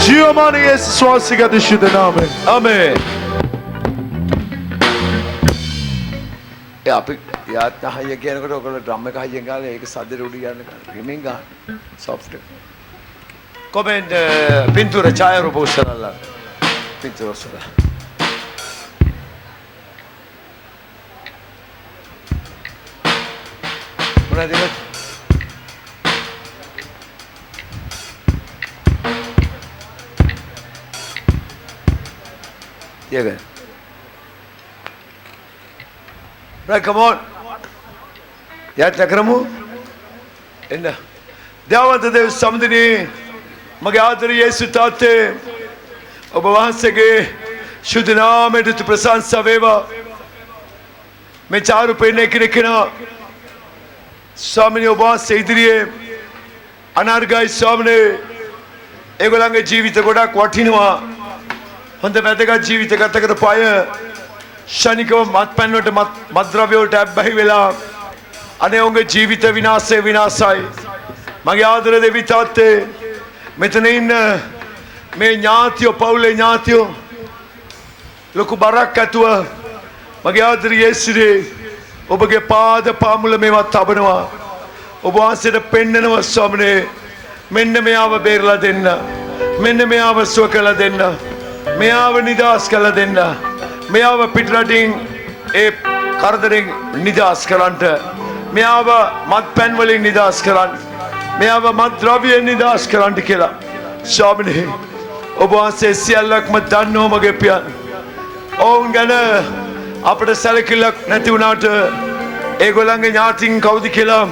ජීවමාන යේසුස් වහන්සේගේ අධිෂ්ඨිත නාමයෙන්. Amen. අපි යාත් හයිය කියනකොට ඔයගොල්ලෝ ඩ්‍රම් එක හයියෙන් ගාලා ඒක සද්දෙට උඩ යන්න රිමින් ගන්න. සොෆ්ට්. කොමෙන්ට් පින්තූර ඡායාරූප උස්සලා. පින්තූර උස්සලා. මොනවද ඒක? Yeah. Right, come on. Yeah, Takramu. In the Devanta Dev Samdini Magadri Yesutate Obavansege Shudiname to Prasan Saveva Mecharu Pene Kirikina Samini Obas Idrie Anargai Samne Egolanga Jivita Goda Quatinua හොඳ වැදගත් ජීවිත ගත කරපු අය ශනිකව මත්පැන් වලට මත්ද්‍රව්‍ය වලට ඇබ්බැහි වෙලා අනේ උන්ගේ ජීවිත විනාශයි. මගේ ආදර දෙවි තාත්තේ මෙතන ඉන්න මේ ඥාතියෝ පවුලේ ඥාතියෝ ලොකු බරක් ඇතුව මගේ ආදර යේසුනේ ඔබගේ පාද පාමුල මේවත් තබනවා. ඔබ වහන්සේට පෙන්නනවා ස්වාමිනේ මෙන්න මෙයාව බේරලා දෙන්න. මෙන්න මෙයාව සුව කළා දෙන්න. මෙයාව නිදහස් කළා දෙන්න. මෙයාව පිටරටින් ඒ කරදරෙන් නිදහස් කරන්නට. මෙයාව මත්පැන් වලින් නිදහස් කරන්න. මෙයාව මත්ද්‍රව්‍යයෙන් නිදහස් කරන්න කියලා. ස්වාමිනේ ඔබ වහන්සේ සියල්ලක්ම දන්නෝ මගේ පියන්. ඔවුන් ගැන අපිට සැලකිල්ලක් නැති වුණාට ඒගොල්ලන්ගේ ඥාතින් කවුද කියලා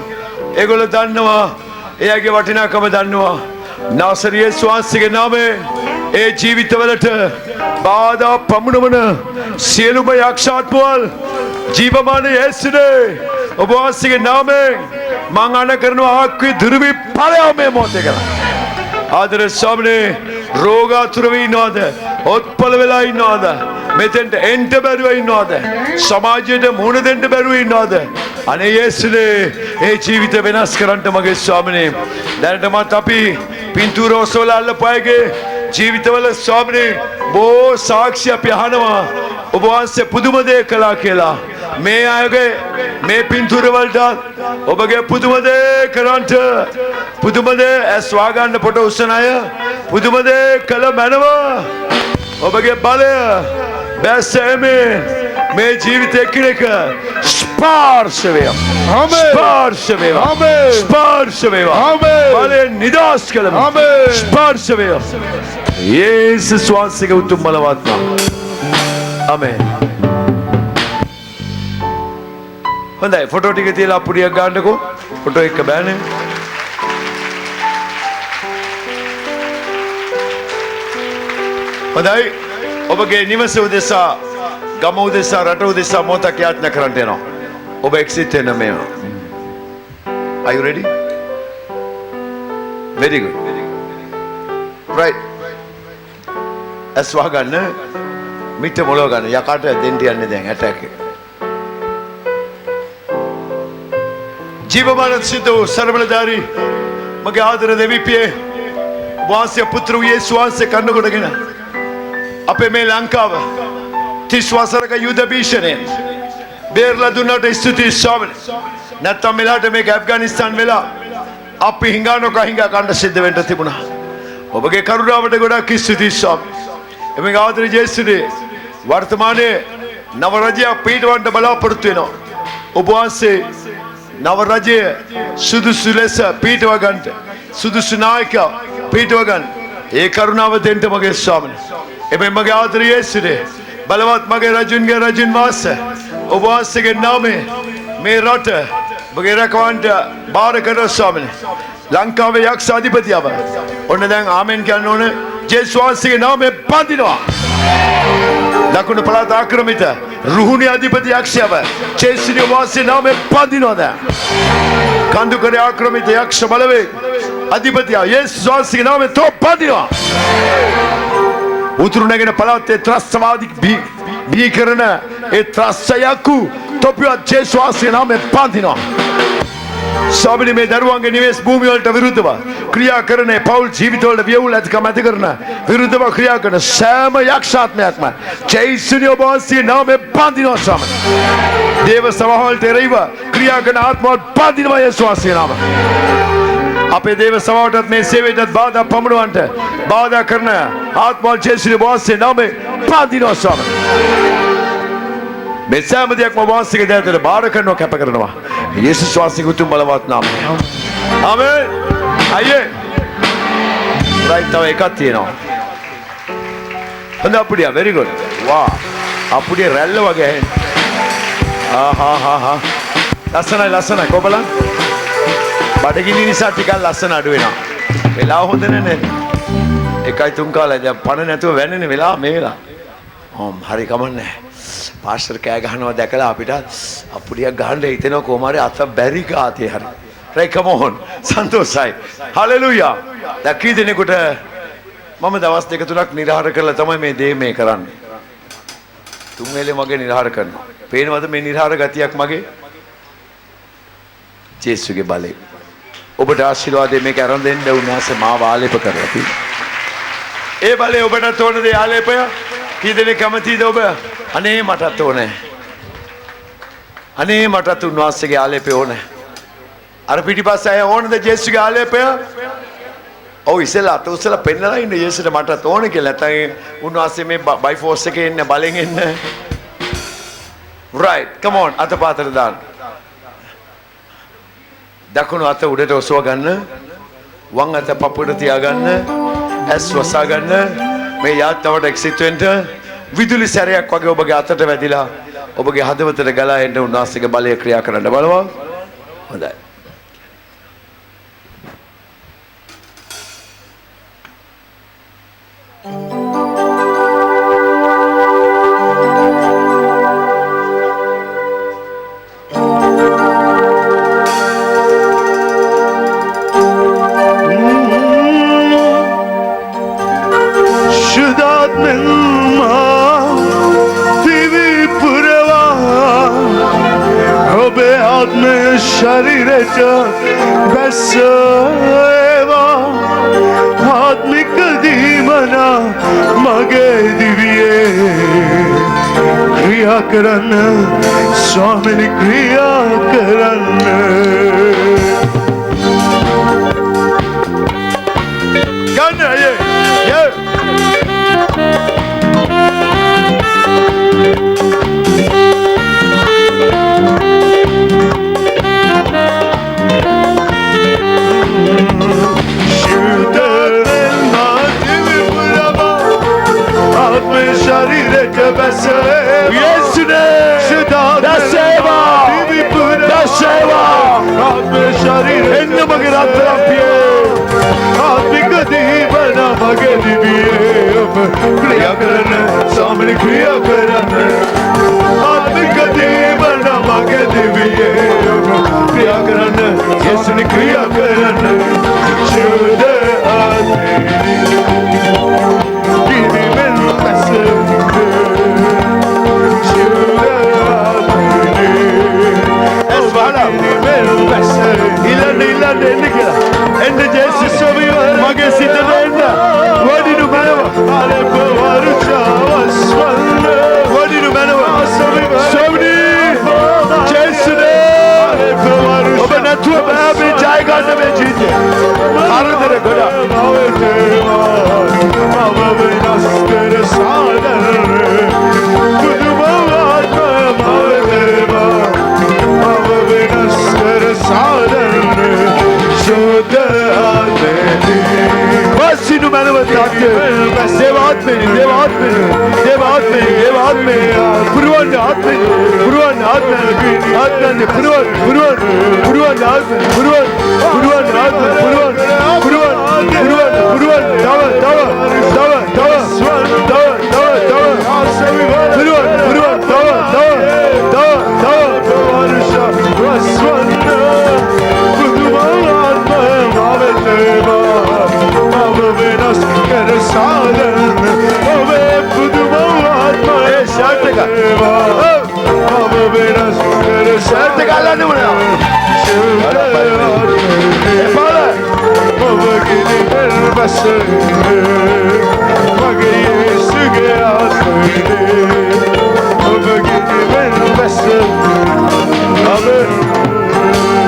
ඒගොල්ලෝ දන්නවා. එයාගේ වටිනාකම දන්නවා. නාසරී යේසුස් වහන්සේගේ නාමයෙන් ඒ ජීවිතවලට බාධා පමුණවන සියලුම යක්ෂාත්මවල ජීවමාන යේසුනේ ඔබ වහන්සේගේ නාමයෙන් මං අණ කරනවා ආක්කේ දුර්වි ඵලය මේ මොහොතේ කරා. ආදර ස්වාමිනේ රෝගාතුර වී ඉන්නවද? ඔත්පල වෙලා ඉන්නවද? මෙතෙන්ට එන්ට බැරුව ඉන්නවද? සමාජයට මුහුණ දෙන්න බැරුව ඉන්නවද? අනේ යේසුනේ ඒ ජීවිත වෙනස් කරන්න මගේ ස්වාමිනේ දැනටමත් අපි පින්තූර ඔසවලා අල්ලපයගේ ජීවිතවල ස්වාමිනේ බොහෝ සාක්ෂි අපි අහනවා ඔබ වහන්සේ පුදුම දේ කළා කියලා. මේ අයගේ මේ පින්තූර වලට ඔබගේ පුදුම දේ කරන්ට පුදුම දේ ඇස් වහගන්න පොට උස්සන අය පුදුම දේ කළ මැනව ඔබගේ බලය බැසෙමේ මේ ජීවිතේ කෙනෙක් ස්පර්ශ වේවා. ආමේන්. ස්පර්ශ වේවා. ආමේන්. ස්පර්ශ වේවා. ආමේන්. බලේ නිදාස් කළම. ආමේන්. ස්පර්ශ වේවා. යේසුස් වහන්සේගේ උතුම් බලවත් නාම. ආමේන්. හොඳයි ෆොටෝ ටික තියලා අපුඩියක් ගන්නකෝ. ෆොටෝ එක බෑනේ. හොඳයි ඔබගේ නිවස උදෙසා ගම උදෙසා රට උදෙසා මොහොතක් යාඥා කරන්න යනවා. ඔබ එක්සිට් වෙන මේ. Are you ready? Very good. Right. ඇස් වහගන්න මිට මොලව ගන්න යකාට දෙන්න යන්නේ දැන් ඇටැක් එක. ජීවමාන සිද්ධ වූ සර්වබලධාරී මගේ ආදර දෙවිපියේ වාසිය පුත්‍ර යේසුස් වහන්සේ කන්න කොටගෙන අපේ මේ ලංකාව 30 වසරක යුද භීෂණයෙන් බේරලා දුන්නට ස්තුතියි ස්වාමීනි. නැත්තම් මෙලාට මේක ඇෆ්ගනිස්තාන් වෙලා අපි හිඟා කන්න සිද්ධ වෙන්න තිබුණා. ඔබගේ කරුණාවට ගොඩක් ස්තුතියි ස්වාමීනි. එමේ ආදර ජේසුනේ වර්තමානයේ නව රජය පිටවන්න බලාපොරොත්තු වෙනවා. ඔබ වහන්සේ නව රජය සුදුසු ලෙස පිටව ගන්නට සුදුසු නායකයා පිටව ගන්න ඒ කරුණාව දෙන්න මගේ ස්වාමීනි. එබැයි මගේ ආදර යේසුනේ බලවත් මගේ රජුන්ගේ රජුන් වාසය ඔබ වහන්සේගේ නාමයේ මේ රට ඔබගේ රැකවන්ට බාර කරන ස්වාමීනි ලංකාවේ යක්ෂ අධිපතියව ඔන්න දැන් ආමෙන් කියන්න ඕනේ ජේසුස් වහන්සේගේ නාමයෙන් බඳිනවා දකුණු පළාත ආක්‍රමිත රුහුණි අධිපති යක්ෂයව ජේසුස් වහන්සේ නාමයෙන් බඳිනවා දැන් කඳුකරේ ආක්‍රමිත යක්ෂ බලවේග අධිපතිය යේසුස් වහන්සේගේ නාමයෙන් තෝ බඳිනවා උතුරු නැගෙන පළාතේ ත්‍රස්තවාදී බිහිකරන ඒ ත්‍රස්තයකු තොපියත් ජේසුස් වහන්සේගේ නාමයෙන් බඳිනවා ස්වාමීනි මේ දරුවන්ගේ නිවෙස් භූමිය වලට විරුද්ධව ක්‍රියා කරන පෞල් ජීවිතවල වියවුල් ඇතිකම ඇති කරන විරුද්ධව ක්‍රියා කරන සෑම යක්ෂාත්මයක්ම ජේසුස් වහන්සේගේ නාමයෙන් බඳිනවා ස්වාමීනි දේව සභාවලට එරෙහිව ක්‍රියා කරන ආත්මවල බඳිනවා යේසුස් වහන්සේගේ නාමයෙන් අපේ දේව සභාවටත් මේ සේවයටත් බාධා පමුණවන්නට බාධා කරන ආත්මවල ජේසුස් වහන්සේගේ නාමයෙන් බඳිනවා ස්වාමීනි මේ සෑම දෙයක්ම වහන්සේගේ දෑතට බාර කරනවා කැප කරනවා යේසුස් වහන්සේගේ උතුම් බලවත් නාමයෙන් ආමෙන් අයියේ රයිට් තව එකක් තියෙනවා හොඳ අපුඩියා very good වා අපුඩිය රැල්ල වගේ ආහා ලස්සනයි කොබලන් බඩගිනි නිසා ටිකක් ලස්සන අඩු වෙනවා වෙලාව හොඳ නැහැ 1:03 කාලේ දැන් පණ නැතුව වැන්නනේ වෙලාව මේ වෙලාව හරි කමන්නේ පාස්ටර් කෑ ගහනවා දැකලා අපිට අපුඩියක් ගහන්න හිතෙනවා කොහොම හරි අත බැරි කාතේ හරි right come on සන්තෝෂයි hallelujah දැන් කී දෙනෙකුට මම දවස් දෙක තුනක් නිරහර කරලා තමයි මේ දේ මේ කරන්නේ තුන් වෙලේ මගේ නිරහර කරනවා පේනවද මේ නිරහර ගතියක් මගේ ජේසුගේ බලේ ඔබට ආශිර්වාදයෙන් මේක අරන් දෙන්න උන්වහන්සේ මාව ආලේප කරලා තියෙනවා ඒ බලේ ඔබට ඕන දේ ආලේපය කී දෙනෙක් කැමතිද ඔබ අනේ මටත් ඕනේ අනේ මටත් උන්වහන්සේගේ ආලේපය ඕනේ අර පිටිපස්සේ අය ඕනද ජේසුගේ ආලේපය ඔව් ඉස්සෙල්ලා අත උස්සලා පෙන්නලා ඉන්න ජේසුට මටත් ඕනේ කියලා නැත්නම් උන්වහන්සේ මේ බයි ෆෝස් එකේ ඉන්න බලෙන් එන්න right come on අත පාතට දාන්න දකුණු අත උඩට ඔසව ගන්න වම් අත පපුවට තියාගන්න ඇස් වසා ගන්න මේ යාත්‍රාවට එක්සිට් වෙන්න විදුලි සැරයක් වගේ ඔබගේ අතට වැදිලා ඔබගේ හදවතට ගලා එන්න උන්වහන්සේගේ බලය ක්‍රියා කරන්න බලවා හොඳයි शरीरच बसवा आत्मिक दीमना मगे दिव्ये क्रिया करन स्वामी क्रिया करन गाना ये क्रिया करन सामने क्रिया करन आत्मिक दीवन मगे दिव्ये क्रिया करन यीशु ने क्रिया करन शुद्ध आत्मे गिनी में कसम शुद्ध आत्मे एस वाला में कसम इला निकला एंड जैसे सभी मगे सिद्ध रहना what did you manava ale povarucha waswalla what did you manava sabni jesne ale povarucha oba nathu babe jay ganna me jeete haradere goda avete avave naster sadar kudumat avete avave naster sadar shuddha ade basinu මැනව තාත්තේ දේවාත්මේ පුරුවන් ආත්මේ පුරුවන් ආත්මේ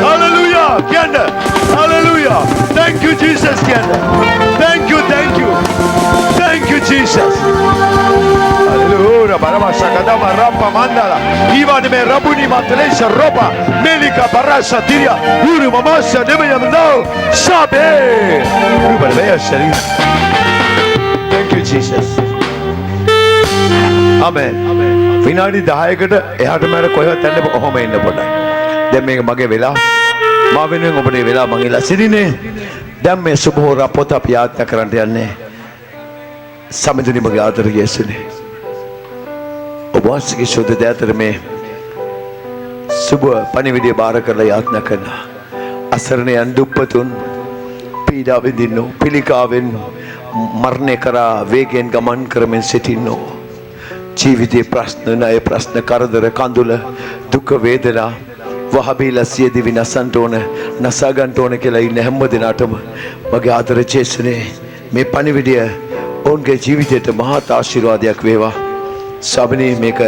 Hallelujah! Hallelujah! Thank you, Jesus. Thank you, Jesus. Hallelujah! Barabasha kadama rapa mandala. Ivan me rabuni matelesha ropa. Melika barasha tiria. Uru mamasha demayam no. Sabe. Thank you, Jesus. Amen. විනාඩි 10කට එහාට මෙහාට කොහෙවත් යන්න කොහොම ඉන්න පොඩ්ඩක්. දැන් මේක මගේ වෙලාව. මා වෙනුවෙන් ඔබට මේ වෙලාව මම ඉල්ලා සිටිනේ. දැන් මේ සුබ හෝරා පොත අපි යාත්‍රා කරන්න යන්නේ. සමිඳුනි මගේ ආදර යේසුනේ. ඔබ වහන්සේගේ ශුද්ධ දයාතර මේ සුබ පණිවිඩය බාර කරලා යාත්‍රා කරනවා. අසරණයන් දුප්පතුන් පීඩා විඳින්නෝ පිළිකාවෙන් මරණය කරා වේගයෙන් ගමන් කරමින් සිටින්නෝ. ජීවිතේ ප්‍රශ්න ණය ප්‍රශ්න කරදර කඳුල දුක වේදනා වහබීලා සියදි විනසන්ට ඕන නසා ගන්න ඕන කියලා ඉන්න හැම දිනාටම මගේ ආදර ජේසුනේ මේ පණිවිඩය ඔවුන්ගේ ජීවිතයට මහත් ආශිර්වාදයක් වේවා. ස්වාමිනේ මේක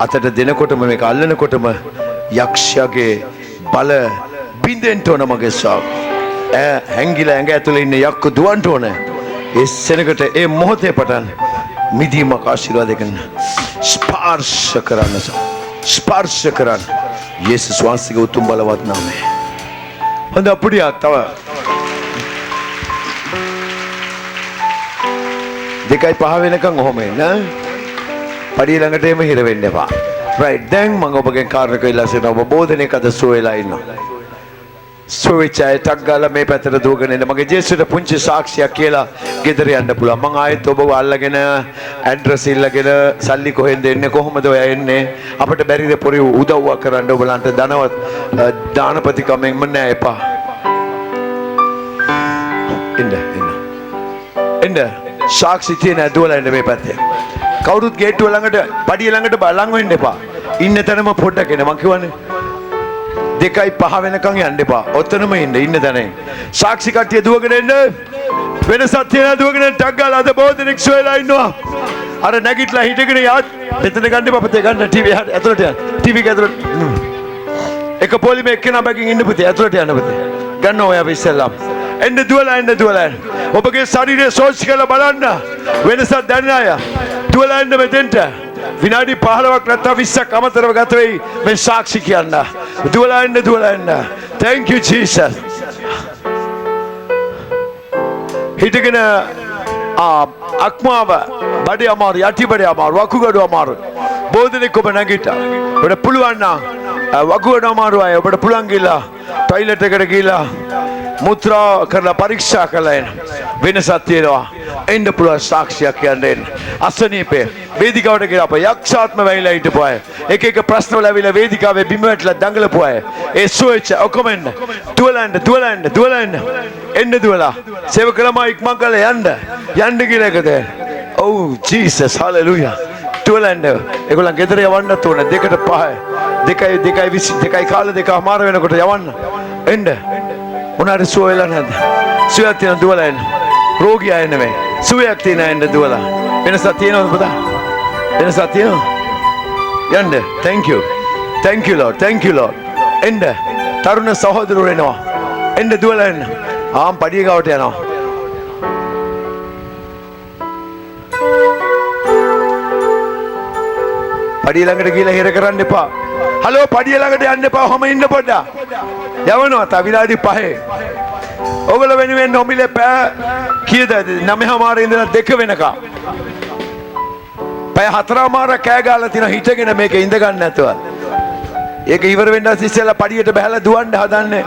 අතට දෙනකොටම මේක අල්ලනකොටම යක්ෂයාගේ බල බින්දෙන්න ඕන මගේ ස්වාමී. හැංගිලා ඇඟ ඇතුලේ ඉන්න යක්ක දුවන්න ඕන. ඒ සෙනඟට ඒ මොහොතේ පටන් මිදීමක් ආශිර්වාද කරන ස්පර්ශ කරන්න යේසුස් වහන්සේගේ උතුම් බලවත් නාමයෙන්. හොඳ අපුඩියක් තව 2:05 වෙනකන් ඔහොම එන්න. පඩිය ළඟට එම හිර වෙන්න එපා. රයිට්. දැන් මම ඔබගෙන් කාරණක ඉල්ලා සිටිනවා. ඔබ බෝධනයක අද සුව වෙලා ඉන්නවා. සුවිචය ටක් ගාලා මේ පැත්තට දුවගෙන එන්න. මගේ ජේසුට පුංචි සාක්ෂියක් කියලා ගෙදර යන්න පුළුවන්. මම ආයෙත් ඔබව අල්ලගෙන ඇඩ්‍රස් ඉල්ලගෙන සල්ලි කොහෙන්ද එන්නේ කොහොමද ඔය එන්නේ අපිට බැරිද පොරි උදව්වක් කරන්න ඔයගලන්ට ධනවත් දානපති කමෙන්ම නෑ එපා. එන්න සාක්ෂි තියෙන දුවලා එන්න මේ පැත්තේ. කවුරුත් ගේට්ටුව ළඟට පඩිය ළඟට බලන් වෙන්න එපා. ඉන්න තැනම පොඩ්ඩක් එන්න මං කියවනේ. 2:05 වෙනකන් යන්න එපා. ඔතනම ඉන්න තැන. සාක්ෂි කට්ටිය දුවගෙන එන්න. වෙනසක් තියලා දුවගෙන ටක් ගාලා අද බොහෝ දෙනෙක් සොයලා ඉන්නවා. අර නැගිටලා හිටගෙන යාත් මෙතන ගන්න එපා පුතේ ගන්න ටීවී ඇතුළට යන්න. ටීවී එක ඇතුළට. එක පොලිමේ එක්කෙනා බැගින් ඉන්න පුතේ ඇතුළට යන්න පුතේ. ගන්න ඔය අපි ඉස්සෙල්ලාම. එන්න දුවලා. ඔබගේ ශරීරය සෝච් කරලා බලන්න. වෙනසක් දැනන අය. දුවලා එන්න මෙතෙන්ට. විනාඩි 15ක් නැත්නම් 20ක් අමතරව ගත වෙයි මේ සාක්ෂි කියන්න. දුවලා එන්න. Thank you Jesus. හිටගෙන අක්මාව බඩේ අමාරු යටි බඩේ අමාරු වකුගඩු අමාරු බෝධනෙක් ඔබ නැගිටා. ඔබට පුළුවන් නම් වකුගඩු අමාරු අය ඔබට පුළුවන් ගිහලා ටොයිලට් එකට ගිහලා මුත්‍රා කරලා පරීක්ෂා කරලා එන්න. වෙනසක් තියෙනවා. එන්න පුළුවන් සාක්ෂියක් කියන්න එන්න. අසනීපේ වේදිකාවට ගිහලා අප යක්ෂාත්ම වෙයිලා හිටපු අය. එක ප්‍රශ්න වල ඇවිල්ලා වේදිකාවේ බිම වැටලා දඟලපු අය. ඒ සුවච ඔක්කොම එන්න. දුවලා එන්න. එන්න දුවලා. සේවකලම ඉක්මන් කරලා යන්න කියලා එකද. ඔව් ජීසස් හලෙලූයා. දුවලා එන්න. ඒගොල්ලන් ගෙදර යවන්න ඕන 2:05. 2:20 කාල 2:00 වෙනකොට යවන්න. එන්න. මොනාට සුව වෙලා නැද්ද? සුවයක් තියෙන දුවලා එන්න. රෝගියා එන්නේ. සුවයක් තියෙන එන්න දුවලා. වෙනසක් තියෙනවද පුතා? වෙනසක් තියෙනවද? යන්න. Thank you Lord. එන්න. තරුණ සහෝදරවරු එනවා. එන්න දුවලා එන්න. ආම් පඩිය ගාවට යනවා. පඩිය ළඟට ගිහලා හිර කරන්න එපා. හලෝ පඩිය ළඟට යන්න එපා. ඔහම ඉන්න පොඩ්ඩක්. යවනවා. තව විනාඩි 5. ඔගොල්ලෝ වෙනුවෙන් නොමිලේ පැය කීයද 9:00 ඉඳලා 2 වෙනකම් පැය 4:00 කෑ ගාලා තිනා හිටගෙන මේක ඉඳ ගන්න නැතුව ඒක ඉවර වෙන්න ඉස්සෙල්ලා පඩියට බහලා දුවන්න හදන්නේ